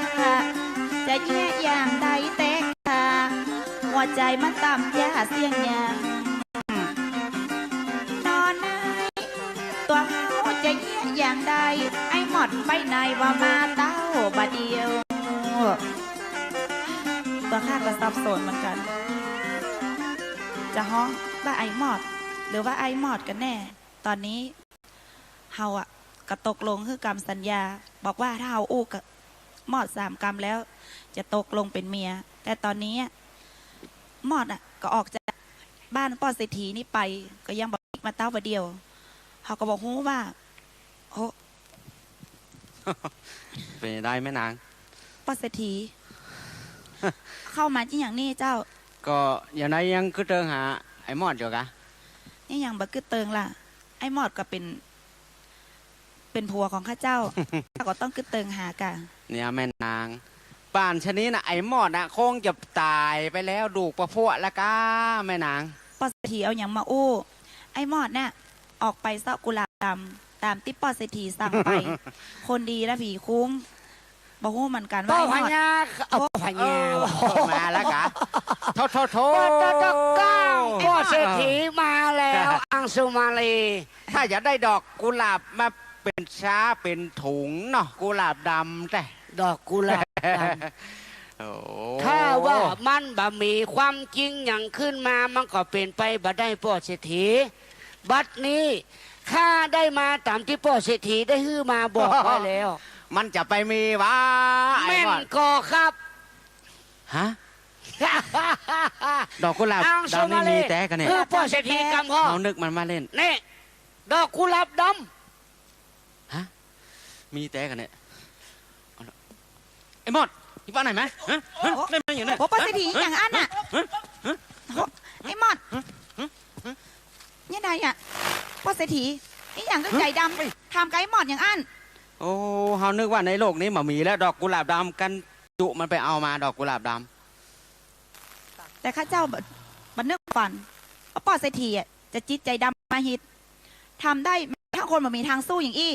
จะแย่อย่างใดแตกค่ะหัวใจมันต่ำยาเสียงอย่างนอนในตัวเขาจะแย่อย่างใดไอ้หมดไปไหนว่ามาเต้าบาเดียวตัวข้าก็สับสนเหมือนกันจะฮ้องว่าไอ้หมดหรือว่าไอ้หมดกันแน่ตอนนี้เฮาอะก็ตกลงคือกรรมสัญญาบอกว่าถ้าเอาอู้กับมอด3 กรรมแล้วจะตกลงเป็นเมียแต่ตอนนี้มอดอ่ะก็ออกจากบ้านป้อเศรษฐีนี่ไปก็ยังบอกมาเต้าประเดียวเขาก็บอกฮู้ว่าโอ้ เป็นได้ไหมนางป้อเศรษฐี เข้ามาที่อย่างนี้เจ้าก็อย่างไรยังคือเติงหาไอ้มอดอยู่กะนี่อย่างบักคือเติงล่ะไอ้มอดก็เป็นผัวของข้าเจ้า ก็ต้องกึดเติงหากะเนี่ยแม่นางป่านชนี้นะไอ้หมอดนะคงจะตายไปแล้วดูกประพวะละก้าแม่นางปอเศรษฐีเอาอย่างมาอู้ไอ้หมอดเนี่ยออกไปเสาะกุหลาบดำตามที่ปอเศรษฐีสั่งไป คนดีและผีคุ้มบอกว่ามันกันว่าไอ้หมอดเอาพญามาแล้วกะโทษปอเศรษฐีมาแล้วอังสุมาลีถ้าอยากได้ดอกกุหลาบมาเป็นช้าเป็นถุงเนาะกุหลาบดำแต่ ดอกกุหลาบด โอ้ ำถ้าว่ามันบ่มีความจริงอย่างขึ้นมามันก็เป็นไปบ่ได้พ่อเศรษฐีบัดนี้ข้าได้มาตามที่พ่อเศรษฐีได้ฮื้อมาบอกไว้แล้ว มันจะไปมีวะไอ้ แม่น มอด ก็ครับ ฮะ ดอกกุหลาบ เอา ดำนี่มีแต่กันเนี่ย คือพ่อเศรษฐีกำพ่อ เอานึกมันมาเล่น นี่ดอกกุหลาบด ฮะ มีแต่กันเนี่ยเอาละไอ้มอดอีป้าไหนไหมฮะฮะเล่นมาอย่างนี้ โอ้ป้าเศรษฐีอย่างอันน่ะโอ้ไอ้หมอดเนี่ยใดอ่ะป้าเศรษฐีไอ้อย่างก็ใจดำทำไก่หมอดอย่างอัน โอ้เฮานึกว่าในโลกนี้มันมีแล้วดอกกุหลาบดำกันจุมันไปเอามาดอกกุหลาบด แต่ข้าเจ้าบันนึกฝันว่าป้าเศรษฐีอ่ะจะจิตใจดำมาหิตทำได้ถ้าคนมันมีทางสู้อย่างอี้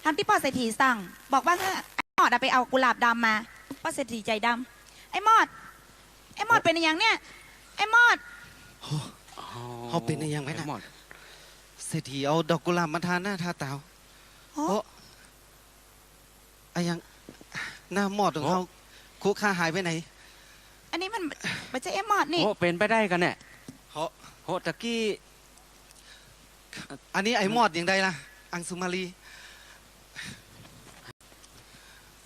ทำที่ป้าเศรษฐีสั่ง บอกว่าไอ้หมอดอะไปเอากุหลาบดำมาป้าเศรษฐีใจดำไอ้หมอดเป็นอย่างเนี้ยไอ้หมอด ำ เขาเป็นได้ยังไงน่ะ มอด เศรษฐีเอาดอกกุหลาบมาทาหน้าทาตา โอ้ โอ้ไอ้ยังหน้าหมอดของเขาคุกค่าหายไปไหน อันนี้มันไม่ใช่ไอ้หมอดนี่ โอ้เป็นไปได้กันเนี่ย เขา โอ้ตะกี้ อันนี้ไอ้หมอดอย่างใดล่ะ อังสุมาลี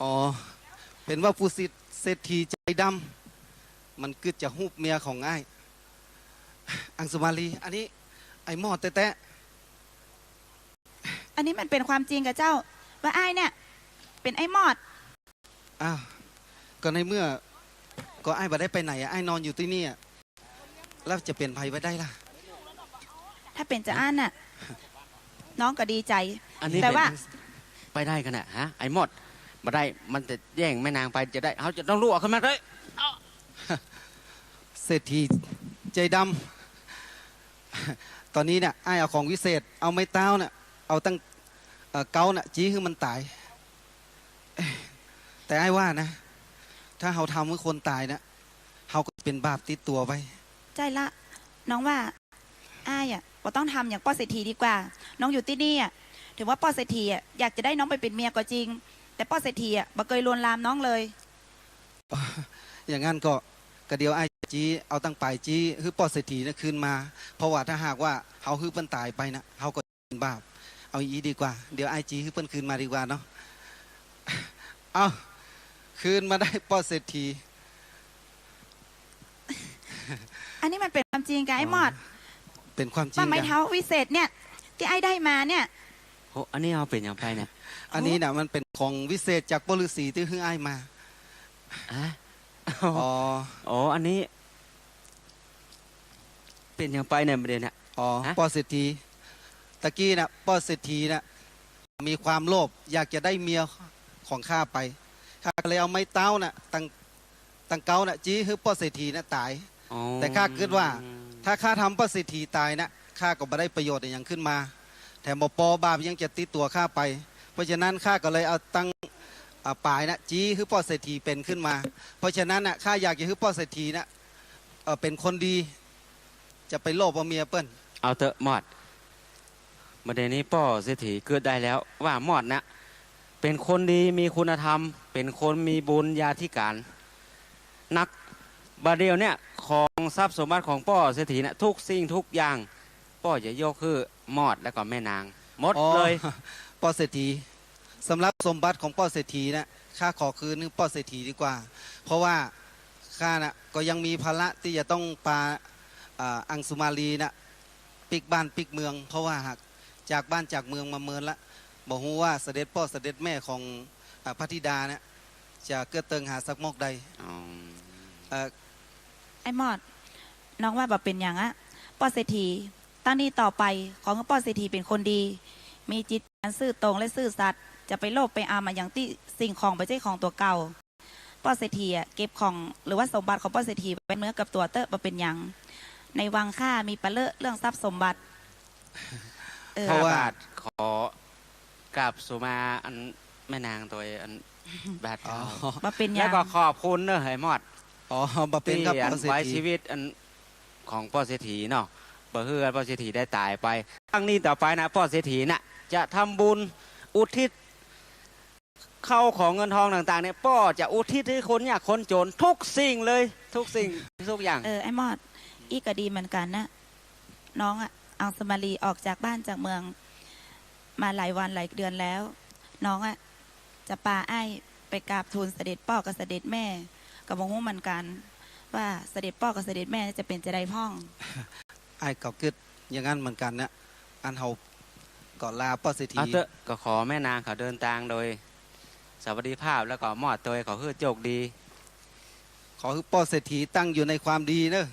อ๋อเป็นว่าผู้สิทธิ์เศรษฐีใจดำมันคือจะหูบเมียของอ้ายอังสุมาลี อันนี้ไอ้หมอดแต่ อันนี้มันเป็นความจริงกับเจ้า ว่าไอ้ายเนี่ย เป็นไอ้หมอด อ้าวก็ในเมื่อ ก็อ้ายบ่ได้ไปไหนอะอ้ายนอนอยู่ที่นี่อะแล้วจะเป็นภัยไปได้ล่ะ ถ้าเป็นจะอ่านน่ะ น้องก็ดีใจ อันนี้ แต่ เป็น ว่า ไปได้กันเนี่ยฮะไอ้มอดมาได้มันจะแย่งแม่นางไปจะได้เขาจะต้องรู้เอาขึ้นมาเลย เศรษฐีใจดำ ตอนนี้เนี่ยไอ้ายเอาของวิเศษ เอาไม้เต้าเนี่ยเอาตั้งเกาเนี่ยจี้คือมันตาย แต่ไอ้ายว่านะ ถ้าเขาทำให้คนตายนะเขาก็เป็นบาปติดตัวไป ใจละ น้องว่าอ้ายอ่ะบ่ต้องทำอย่างป้อเศรษฐีดีกว่า น้องอยู่ที่นี่อ่ะถือว่าป้อเศรษฐีอ่ะอยากจะได้น้องไปเป็นเมียก็จริง แต่ป้อเศรษฐีอ่ะบ่เคยลวนลามน้องเลย อย่างนั้นก็เดียวไอ้ายจี้เอาตั้งปลายจี้คือปอดเศรษฐีนะคืนมา เพราะว่าถ้าหากว่าเขาคือเปิ้นตายไปนะเขาก็เป็นบาป เอาอีดีกว่า เดี๋ยวไอ้ายจี้คือเปิ้นคืนมาดีกว่าเนาะ เอาคืนมาได้ปอดเศรษฐี อันนี้มันเป็นความจริงกับไอ้หมอด เป็นความจริ ว่าง ไม้ กัน เท้าวิเศษเนี่ย ที่ไอ้ได้มาเนี่ย โอ้อันนี้เอาเป็นอย่างไรเนี่ย อันนี้นะมันเป็นของวิเศษจากปฤษีที่เพิ่งอ้ายมา ฮะ อ๋อ อ๋ออันนี้ เป็นอย่างไปเนี่ยประเด็นเนี่ย อ๋อ ฮะ ปอเศรษฐีตะกี้นะปอเศรษฐีนะมีความโลภอยากจะได้เมียของข้าไปข้าก็เลยเอาไม้เต้านะตั้งเกานะจี้คือปอเศรษฐีนะตาย อ๋อ แต่ข้าคิดว่า ถ้าข้าทำปอเศรษฐีตายนะข้าก็ไม่ได้ประโยชน์อย่างขึ้นมา แถมปอบาปยังจะติดตัวข้าไป เพราะฉะนั้นข้าก็เลยเอาตั้งป่ายนะจี้คือปอเศรษฐีเป็นขึ้นมา เพราะฉะนั้นนะข้าอยากจะคือปอเศรษฐีนะเป็นคนดี จะไปโลภเอาเมียเปิ้น เอาเถอะมอดประเด็นนี้ป้อเศรษฐีเกิดได้แล้ว ว่ามอดนะเป็นคนดีมีคุณธรรม เป็นคนมีบุญญาธิการ นักบาเดียวเนี่ยของทรัพย์สมบัติของป้อเศรษฐีนะทุกสิ่งทุกอย่างป้อจะยกคือมอดแล้วก็แม่นางหมด อ๋อ เลย ปอเศรษฐีสำหรับสมบัติของปอเศรษฐีนะข้าขอคืนนึงปอเศรษฐีดีกว่า เพราะว่าข้านะก็ยังมีภาระที่จะต้องปาอังสุมาลีนะปิกบ้านปิกเมือง เพราะว่าหากจากบ้านจากเมืองมาเมืองละบอกฮู้ว่าเสด็จพ่อเสด็จแม่ของพระธิดานะจะเกื้อเติงหาสักมอกใด อ๋อ เอ่อ ไอ้หมอด น้องว่าแบบเป็นอย่างอะป้อเศรษฐีตั้งนี้ต่อไปของป้อเศรษฐีเป็นคนดี มีจิตการซื่อตรงและซื่อสัตย์จะไปโลภไปอามาอย่างที่สิ่งของไปใช่ของตัวเก่าป้อเศรษฐีอะเก็บของหรือว่าสมบัติของป้อเศรษฐีเป็นเนื้อกับตัวเตอะมาเป็นอย่างในวังค่ามีปะเลอะเรื่องทรัพย์สมบัติ เพราะว่า บาทขอกราบสุมาอันแม่นางตัวอันบาท อ๋อ มาเป็นอ แล้ว ย่าง ก็ขอบคุณเนอะไอ้มอด อ๋อมาเป็นกับ ที่อั ป น อเศรษ ไว้ ฐี ชีวิตอันของพ่อเศรษฐีเนาะบ่เฮือพ่อเศรษฐีได้ตายไปครั้งนี้ต่อไปนะพ่อเศรษฐีน่ะจะทำบุญอุทิศ เข้าของเงินทองต่างๆเนี่ยป้อจะอุทิศให้คนยากคนจนทุกสิ่งเลยทุกสิ่งทุกอย่าง ไอ้มอดอีก็ดีเหมือนกันนะน้องอะอังสมารีออกจากบ้านจากเมือง มาหลายวันหลายเดือนแล้ว น้องอะจะปาไอ้ไปกราบทูลเสด็จพ่อกับเสด็จแม่กับมงหูเหมือนกัน ว่าเสด็จพ่อกับเสด็จแม่จะเป็นจะได้พ่อง ไอ้ก็คิดอย่างนั้นเหมือนกันนะอันเฮาก่อนลาป้อเศรษฐี เอาเถอะก็ขอแม่นางเขาเดินทางโดยสวัสดิภาพแล้วก็มอดตัวเขาคือโจกดี ขอให้ป้อเศรษฐีตั้งอยู่ในความดีเนอะ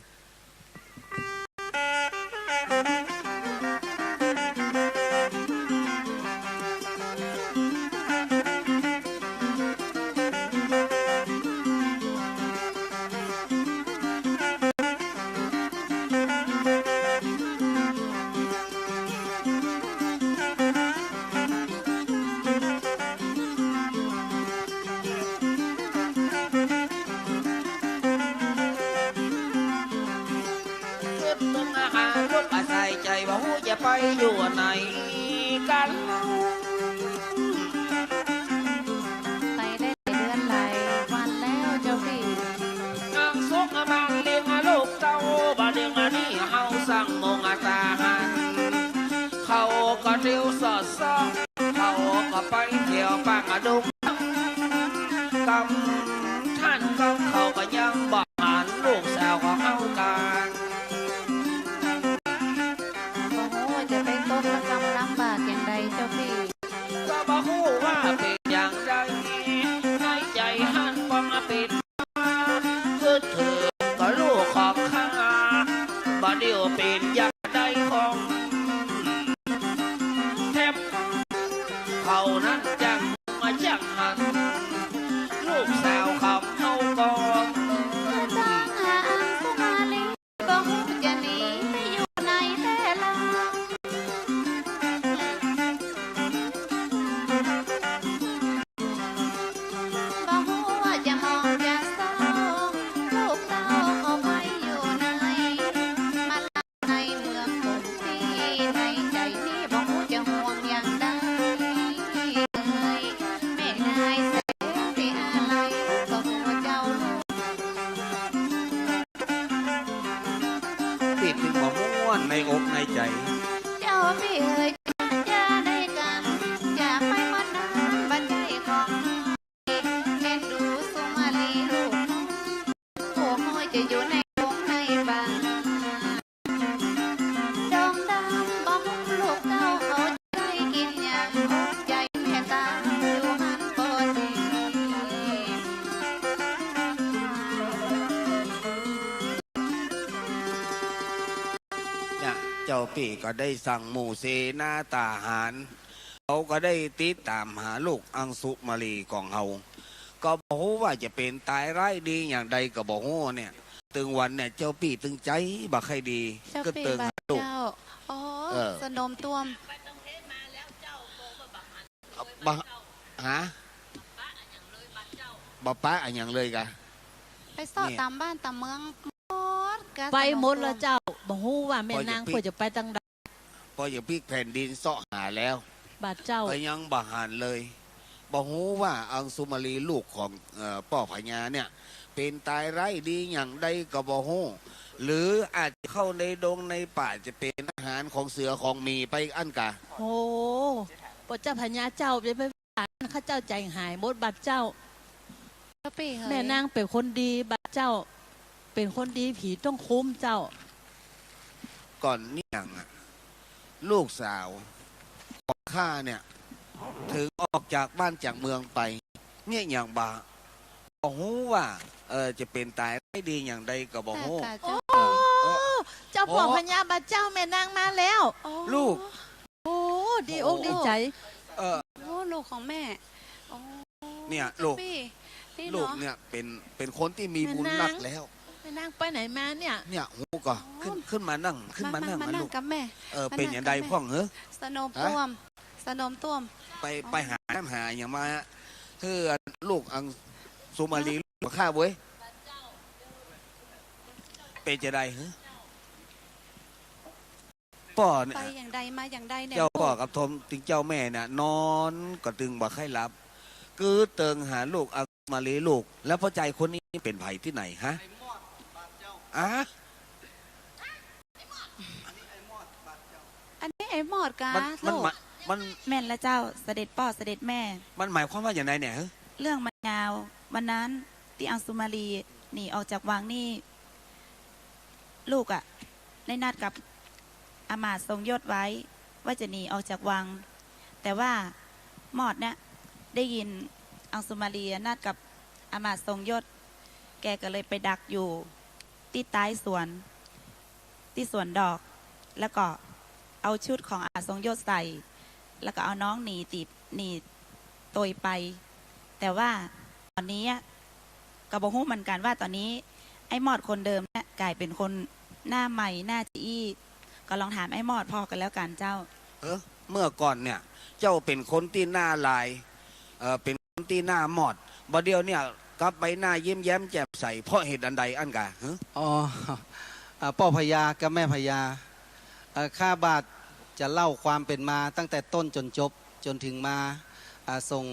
ขึ้นต้องอาหารลูกอาศัยใจว่าหูจะไปอยู่ไหนกันเล่า ไปได้หลายเดือนหลายวันแล้วเจ้าพี่ นางสุกมาเลี้ยงลูกเต้าบาเลี้ยงนี่เฮาสั่งมงอาตาหันเขาก็เที่ยวสอดซ่องเขาก็ไปเที่ยวปางดุงกำท่านก็เขาก็ยังบอกอ่านลูกสาวของเฮากัน โอ้โหจะไปตกระกำลำบากอย่างใดเจ้าพี่ ก็บอกฮู้ว่าเป็นอย่างไรในใจหันปองปิดคือเธอก็ลูกของข้าบ่เดียวเป็นอย่างใดของแทบเขานั้นจังมาจังหันลูกสาวของเฮาก่อน ตามหาอังสุมาลีบ่ฮู้จะหนีไปอยู่ไหนแต่ละบ่ฮู้ว่าจะมองจะเศร้าลูกเต้าเขาไปอยู่ไหนมาลับในเมืองคนที่ในใจนี่บ่ฮู้จะห่วงอย่างใดแม่นายแสงที่อะไรก็หัวเจ้าลูก ปิดถึงบ่ม่วนในอกในใจ เจ้าพี่เอ่ยจะได้กันจะไปวัดนั้นบันใจของเล่นดูสุมาลีลูกโอ้โหจะอยู่ในดงในป่าดงดำบ่มุกลูกเต้าเขาจะได้กินอย่างอกใจแม่ตาอยู่หันบ่สิ เนี่ยเจ้าปีก็ได้สั่งหมู่เสนาทหารเขาก็ได้ติดตามหาลูกอังสุมาลีของเฮาก็บอกว่าจะเป็นตายร้ายดีอย่างใดก็บอกเนี่ยตึงวันเนี่ยเจ้าปีตึงใจบักให้ดี เจ้า ก็ ปี ตึง บา หาลูก เจ้าโอ้ เออ สนมตวม บะฮะบะป้าอันอย่างเลยกะ ไปสอดตามบ้านตามเมืองหมดกะ ไปหมด สน แล้วเจ้าบอกฮู้ว่าแม่นางควรจะไปตั้งใด พออย่างพี่แผ่นดินเสาะหาแล้ว บาดเจ้า ก็ยังบะหานเลยบอกฮู้ว่าอังสุมาลีลูกของป่อพญาเนี่ยเป็นตายไร้ดีอย่างใดก็บอกฮู้หรืออาจจะเข้าในดงในป่าจะเป็นอาหารของเสือของหมีไปอันกะ โอ้ปเจ้าพญาเจ้าจะไปบาดข้าเจ้าใจหายหมดบาดเจ้า เจ้าปีเฮ้ย แม่นางเป็นคนดีบาดเจ้า เป็นคนดีผีต้องคุ้มเจ้า ก่อนนี่อย่างอะลูกสาวของข้าเนี่ยถึงออกจากบ้านจากเมืองไป เนี่ยอย่างบาบอกฮู้ว่าจะเป็นตายไม่ดีอย่างใดก็บอกฮู้ กะเจ้า เจ้าพ่อพญาบาดเจ้าแม่นางมาแล้ว ลูก โอ้ดีอกดีใจ เออ โอ้ลูกของแม่โอ้ เนี่ยลูก พี่นี่ ลูก เนาะ เนี่ยเป็นคนที่มีบุญ แม่นาง นักแล้ว แม่นางไปไหนมาเนี่ย เนี่ยหูก็ขึ้นมานั่งขึ้นมานั่ง มา มา นั่ ลู ง ก กับแม่ เป็นอย่างใดพ่องเหรอ สนมต้วมสนมต้วม ไปหาน้ำหาอย่างมาคือลูกอังสุมาลีลูกข้าเว้ยเป็นจะได้เหรอป่อเนี่ย ไปอย่างใดมาอย่างใดเนี่ย เจ้าป่อกับทมถึงเจ้าแม่เนี่ยนอนก็ตึงบ่ค่อยหลับ กือเติงหาลูกอังสุมาลีลูก แล้วพ่อใจคนนี้เป็นไผ่ที่ไหนฮะอะ อันนี้ไอ้หมอดกา มัน ลูก มัน แม่นละเจ้าเสด็จพ่อเสด็จแม่ มันหมายความว่าอย่างไรเนี่ยฮะ เรื่องมันยาววันนั้นที่อังสุมาลีหนีออกจากวังนี่ ลูกอะได้นัดกับอามาตย์ทรงยศไว้ ว่าจะหนีออกจากวัง แต่ว่าหมอดเนี่ยได้ยินอังสุมาลีนัดกับอามาตย์ทรงยศ แกก็เลยไปดักอยู่ที่ใต้สวนที่สวนดอก แล้วก็เอาชุดของอาทรงยศใส่ แล้วก็เอาน้องหนีตัวไป แต่ว่าตอนนี้กระบอกหู้เหมือนกันว่าตอนนี้ไอ้หมอดคนเดิมเนี่ยกลายเป็นคนหน้าใหม่หน้าจี้ก็ลองถามไอ้หมอดพ่อกันแล้วกันเจ้า เมื่อก่อนเนี่ยเจ้าเป็นคนที่หน้าลายเป็นคนที่หน้าหมอดบ่เดียวเนี่ยกลับไปหน้ายิ้มแย้มแจ่มใสเพราะเหตุอันใดอันกะฮะ อ๋อพ่อพญากับแม่พญาข้าบาทจะเล่าความเป็นมาตั้งแต่ต้นจนจบจนถึงมาส่ง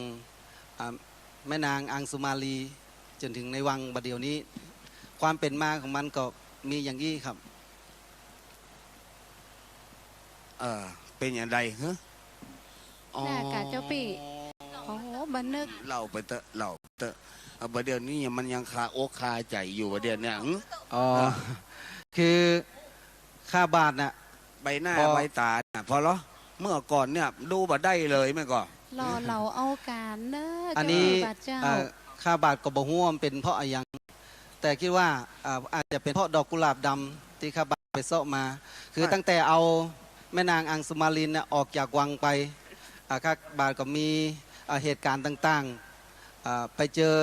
แม่นางอังสุมาลีจนถึงในวังบัดเดี๋ยวนี้ ความเป็นมาของมันก็มีอย่างนี้ครับ เป็นอย่างไรฮะ หน้ากาเจ้าปีโอ้โหบันนึก เล่าไปเตอะเล่าเตอะบัดเดี๋ยวนี้มันยังคาอกคาใจอยู่บัดเดี๋ยวเนี่ยอ๋อคือข้าบาทน่ะ ใบหน้าใบตาพอเหรอเมื่อก่อนเนี่ยดูบ่ได้เลยแม่ก็ รอเราเอาการเนอะ อันนี้ บาดเจ้า ข้าบาทก็บ่ฮู้ว่ามันเป็นเพราะอะไรยังแต่คิดว่าอาจจะเป็นเพราะดอกกุหลาบดำที่ข้าบาทไปเสาะมา คือตั้งแต่เอาแม่นางอังสุมาลินออกจากวังไปข้าบาทก็มีเหตุการณ์ต่างๆไปเจอ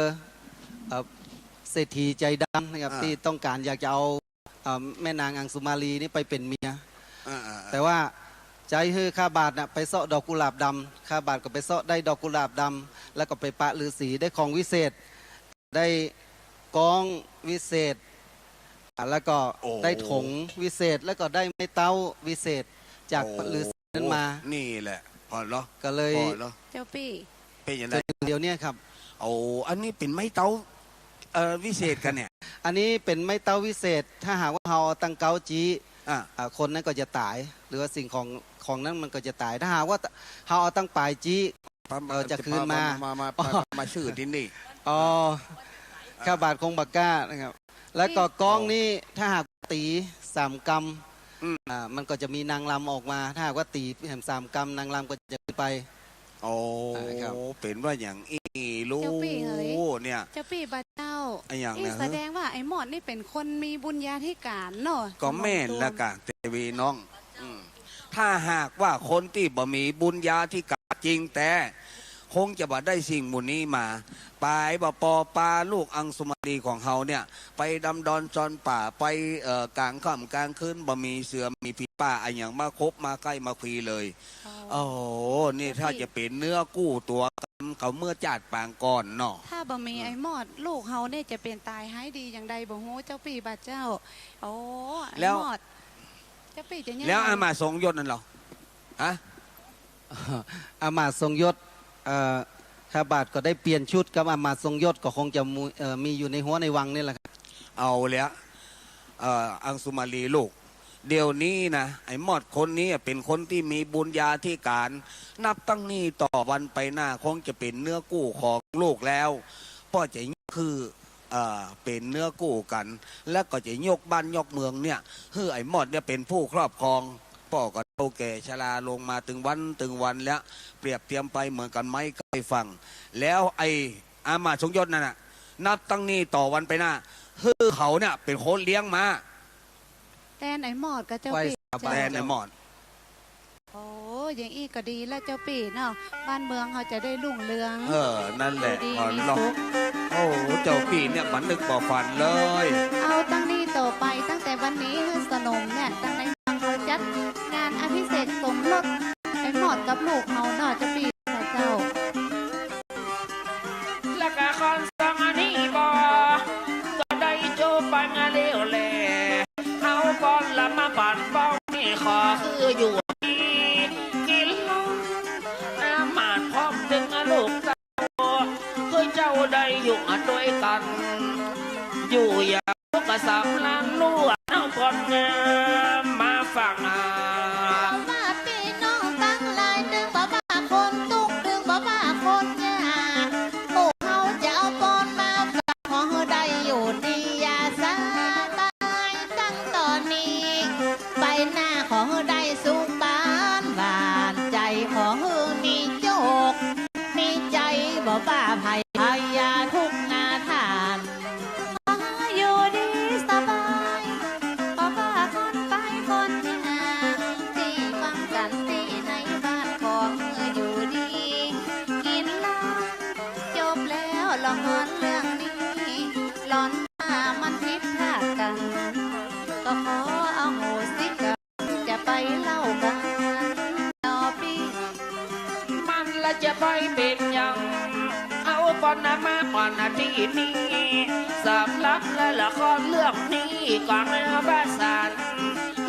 เศรษฐีใจดำนะครับที่ต้องการอยากจะเอาแม่นางอังสุมาลีนี่ไปเป็นเมียแต่ว่าใจคือข้าบาทไปเสาะดอกกุหลาบดำข้าบาทก็ไปเสาะได้ดอกกุหลาบดำแล้วก็ไปปะฤาษีได้ของวิเศษได้กองวิเศษแล้วก็ได้ถงวิเศษแล้วก็ได้ไม้เต้าวิเศษจากฤาษีนั้นมานี่แหละพอเหรอก็เลยเจ้าปี เป็นอย่างไรเดี๋ยวนี้ครับโอ้อันนี้เป็นไม้เต้าวิเศษกันเนี่ยอันนี้เป็นไม้เต้าวิเศษถ้าหากว่าเราตั้งเกาจีคนนั้นก็จะตายหรือว่าสิ่งของนั้นมันก็จะตายถ้าหากว่าเราเอาตั้งปลายจีจะคืนมาชื่อที่นี่อ๋อข้าบาทคงบักก้านะครับแล้วก็กองนี้ถ้าหากตี3 กรัมมันก็จะมีนางรำออกมาถ้าหากว่าตีแหม3 กรัมนางรำก็จะไปโอ้เป็นว่าอย่างอีลูกเนี่ยเจ้าปีบาเจ้าอย่างนี้แสดงว่าไอ้หมอดนี่เป็นคนมีบุญญาธิการเนาะก็แม่นละกะเทวีน้องถ้าหากว่าคนที่บ่มีบุญญาธิการจริงแต่คงจะบ่ได้สิ่งบุญนี้มาปลายบ่ปอปลาลูกอังสุมาลีของเฮาเนี่ยไปดำดอนจอนป่าไปกลางค่ำกลางคืนบ่มีเสือมีผีป่าอะไรอย่างมาคบมาใกล้มาคุยเลยโอ้นี่ถ้าจะเป็นเนื้อกู้ตัวเขาเมื่อจัดปางก่อนเนาะถ้าบ่มีไอ้หมอดลูกเฮาเนี่ยจะเป็นตายหายดีอย่างใดบ่ฮู้เจ้าปีบาเจ้าโอ้ไอ้หมอดเจ้าปีจะยังแล้วอามาทรงยศนั่นเหรอฮะอามาทรงยศข้าบาทก็ได้เปลี่ยนชุดกับอามาทรงยศก็คงจะมีอยู่ในหัวในวังนี่แหละครับเอาแล้วอังสุมาลีลูกเดี๋ยวนี้นะไอ้หมอดคนนี้เป็นคนที่มีบุญญาธิการนับตั้งนี้ต่อวันไปหน้าคงจะเป็นเนื้อกู้ของลูกแล้วพ่อจะคือเป็นเนื้อกู้กันแล้วก็จะยกบ้านยกเมืองเนี่ยคือไอ้หมอดเนี่ยเป็นผู้ครอบครองพ่อก็โตแก่ชราลงมาถึงวันแล้วเปรียบเทียมไปเหมือนกันไหมก็ไปฟังแล้วไอ้อามาทรงยศนั่นน่ะนับตั้งนี้ต่อวันไปหน้าคือเขาเนี่ยเป็นคนเลี้ยงมาแตนไอ้หมอดกับเจ้าปีแตนไอ้หมอดโอ้อย่างอี้ก็ดีแล้วเจ้าปีเนาะบ้านเมืองเขาจะได้รุ่งเรืองนั่นแหละพอหรอกโอ้เจ้าปีเนี่ยมันนึกบ่ฝันเลยเอาตั้งนี้ต่อไปตั้งแต่วันนี้คือสนมเนี่ยตั้งในเมืองเขาจัดงานอภิเษกสมรสไอ้หมอดกับลูกเขาเนาะเจ้าปีนะเจ้าและกะคอนสังอันนี้บ่ก็ได้โจปังเลวแลเอาบอลละมาปั่นเป้านี่ขอคืออยู่ดีกินลงอามาดพร้อมถึงลูกเจ้า อยู่ด้วยกัน อยู่อย่างก็สำลังล้วนเอาผลงามมาฟังว่าพี่น้องตั้งหลายดึงบ่บ้าคนตุกดึงบ่บ้าคนยากหมู่เฮาจะเอาปอนมาฝากขอได้อยู่ดีอย่าสาบายตั้งตอนนี้ไปหน้าขอได้สุขบานหวานใจขอมีโจกมีใจบ่บ้าภัยพยาทุกนาทานอยู่ดีสบายบ่บ้าคนไปคนยากที่ฟังกันที่ในบ้านของอยู่ดีกินเหล้าจบแล้วละงอนเรื่องนี้หลอนมามันผิดพลาดกันก็ขอเอาโหสิกรรมจะไปเล่ากันต่อปี มันละจะไปเป็นยังเอาปอนมาปอนที่นี่สำหรับและละครเรื่องนี้ก่อนบ้าสัน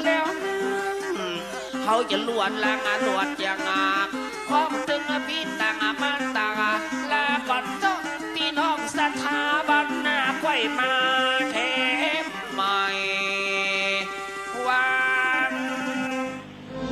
แล้วนั้นเขาจะลวนลางอรวดอย่างงาความตึงพิษต่าง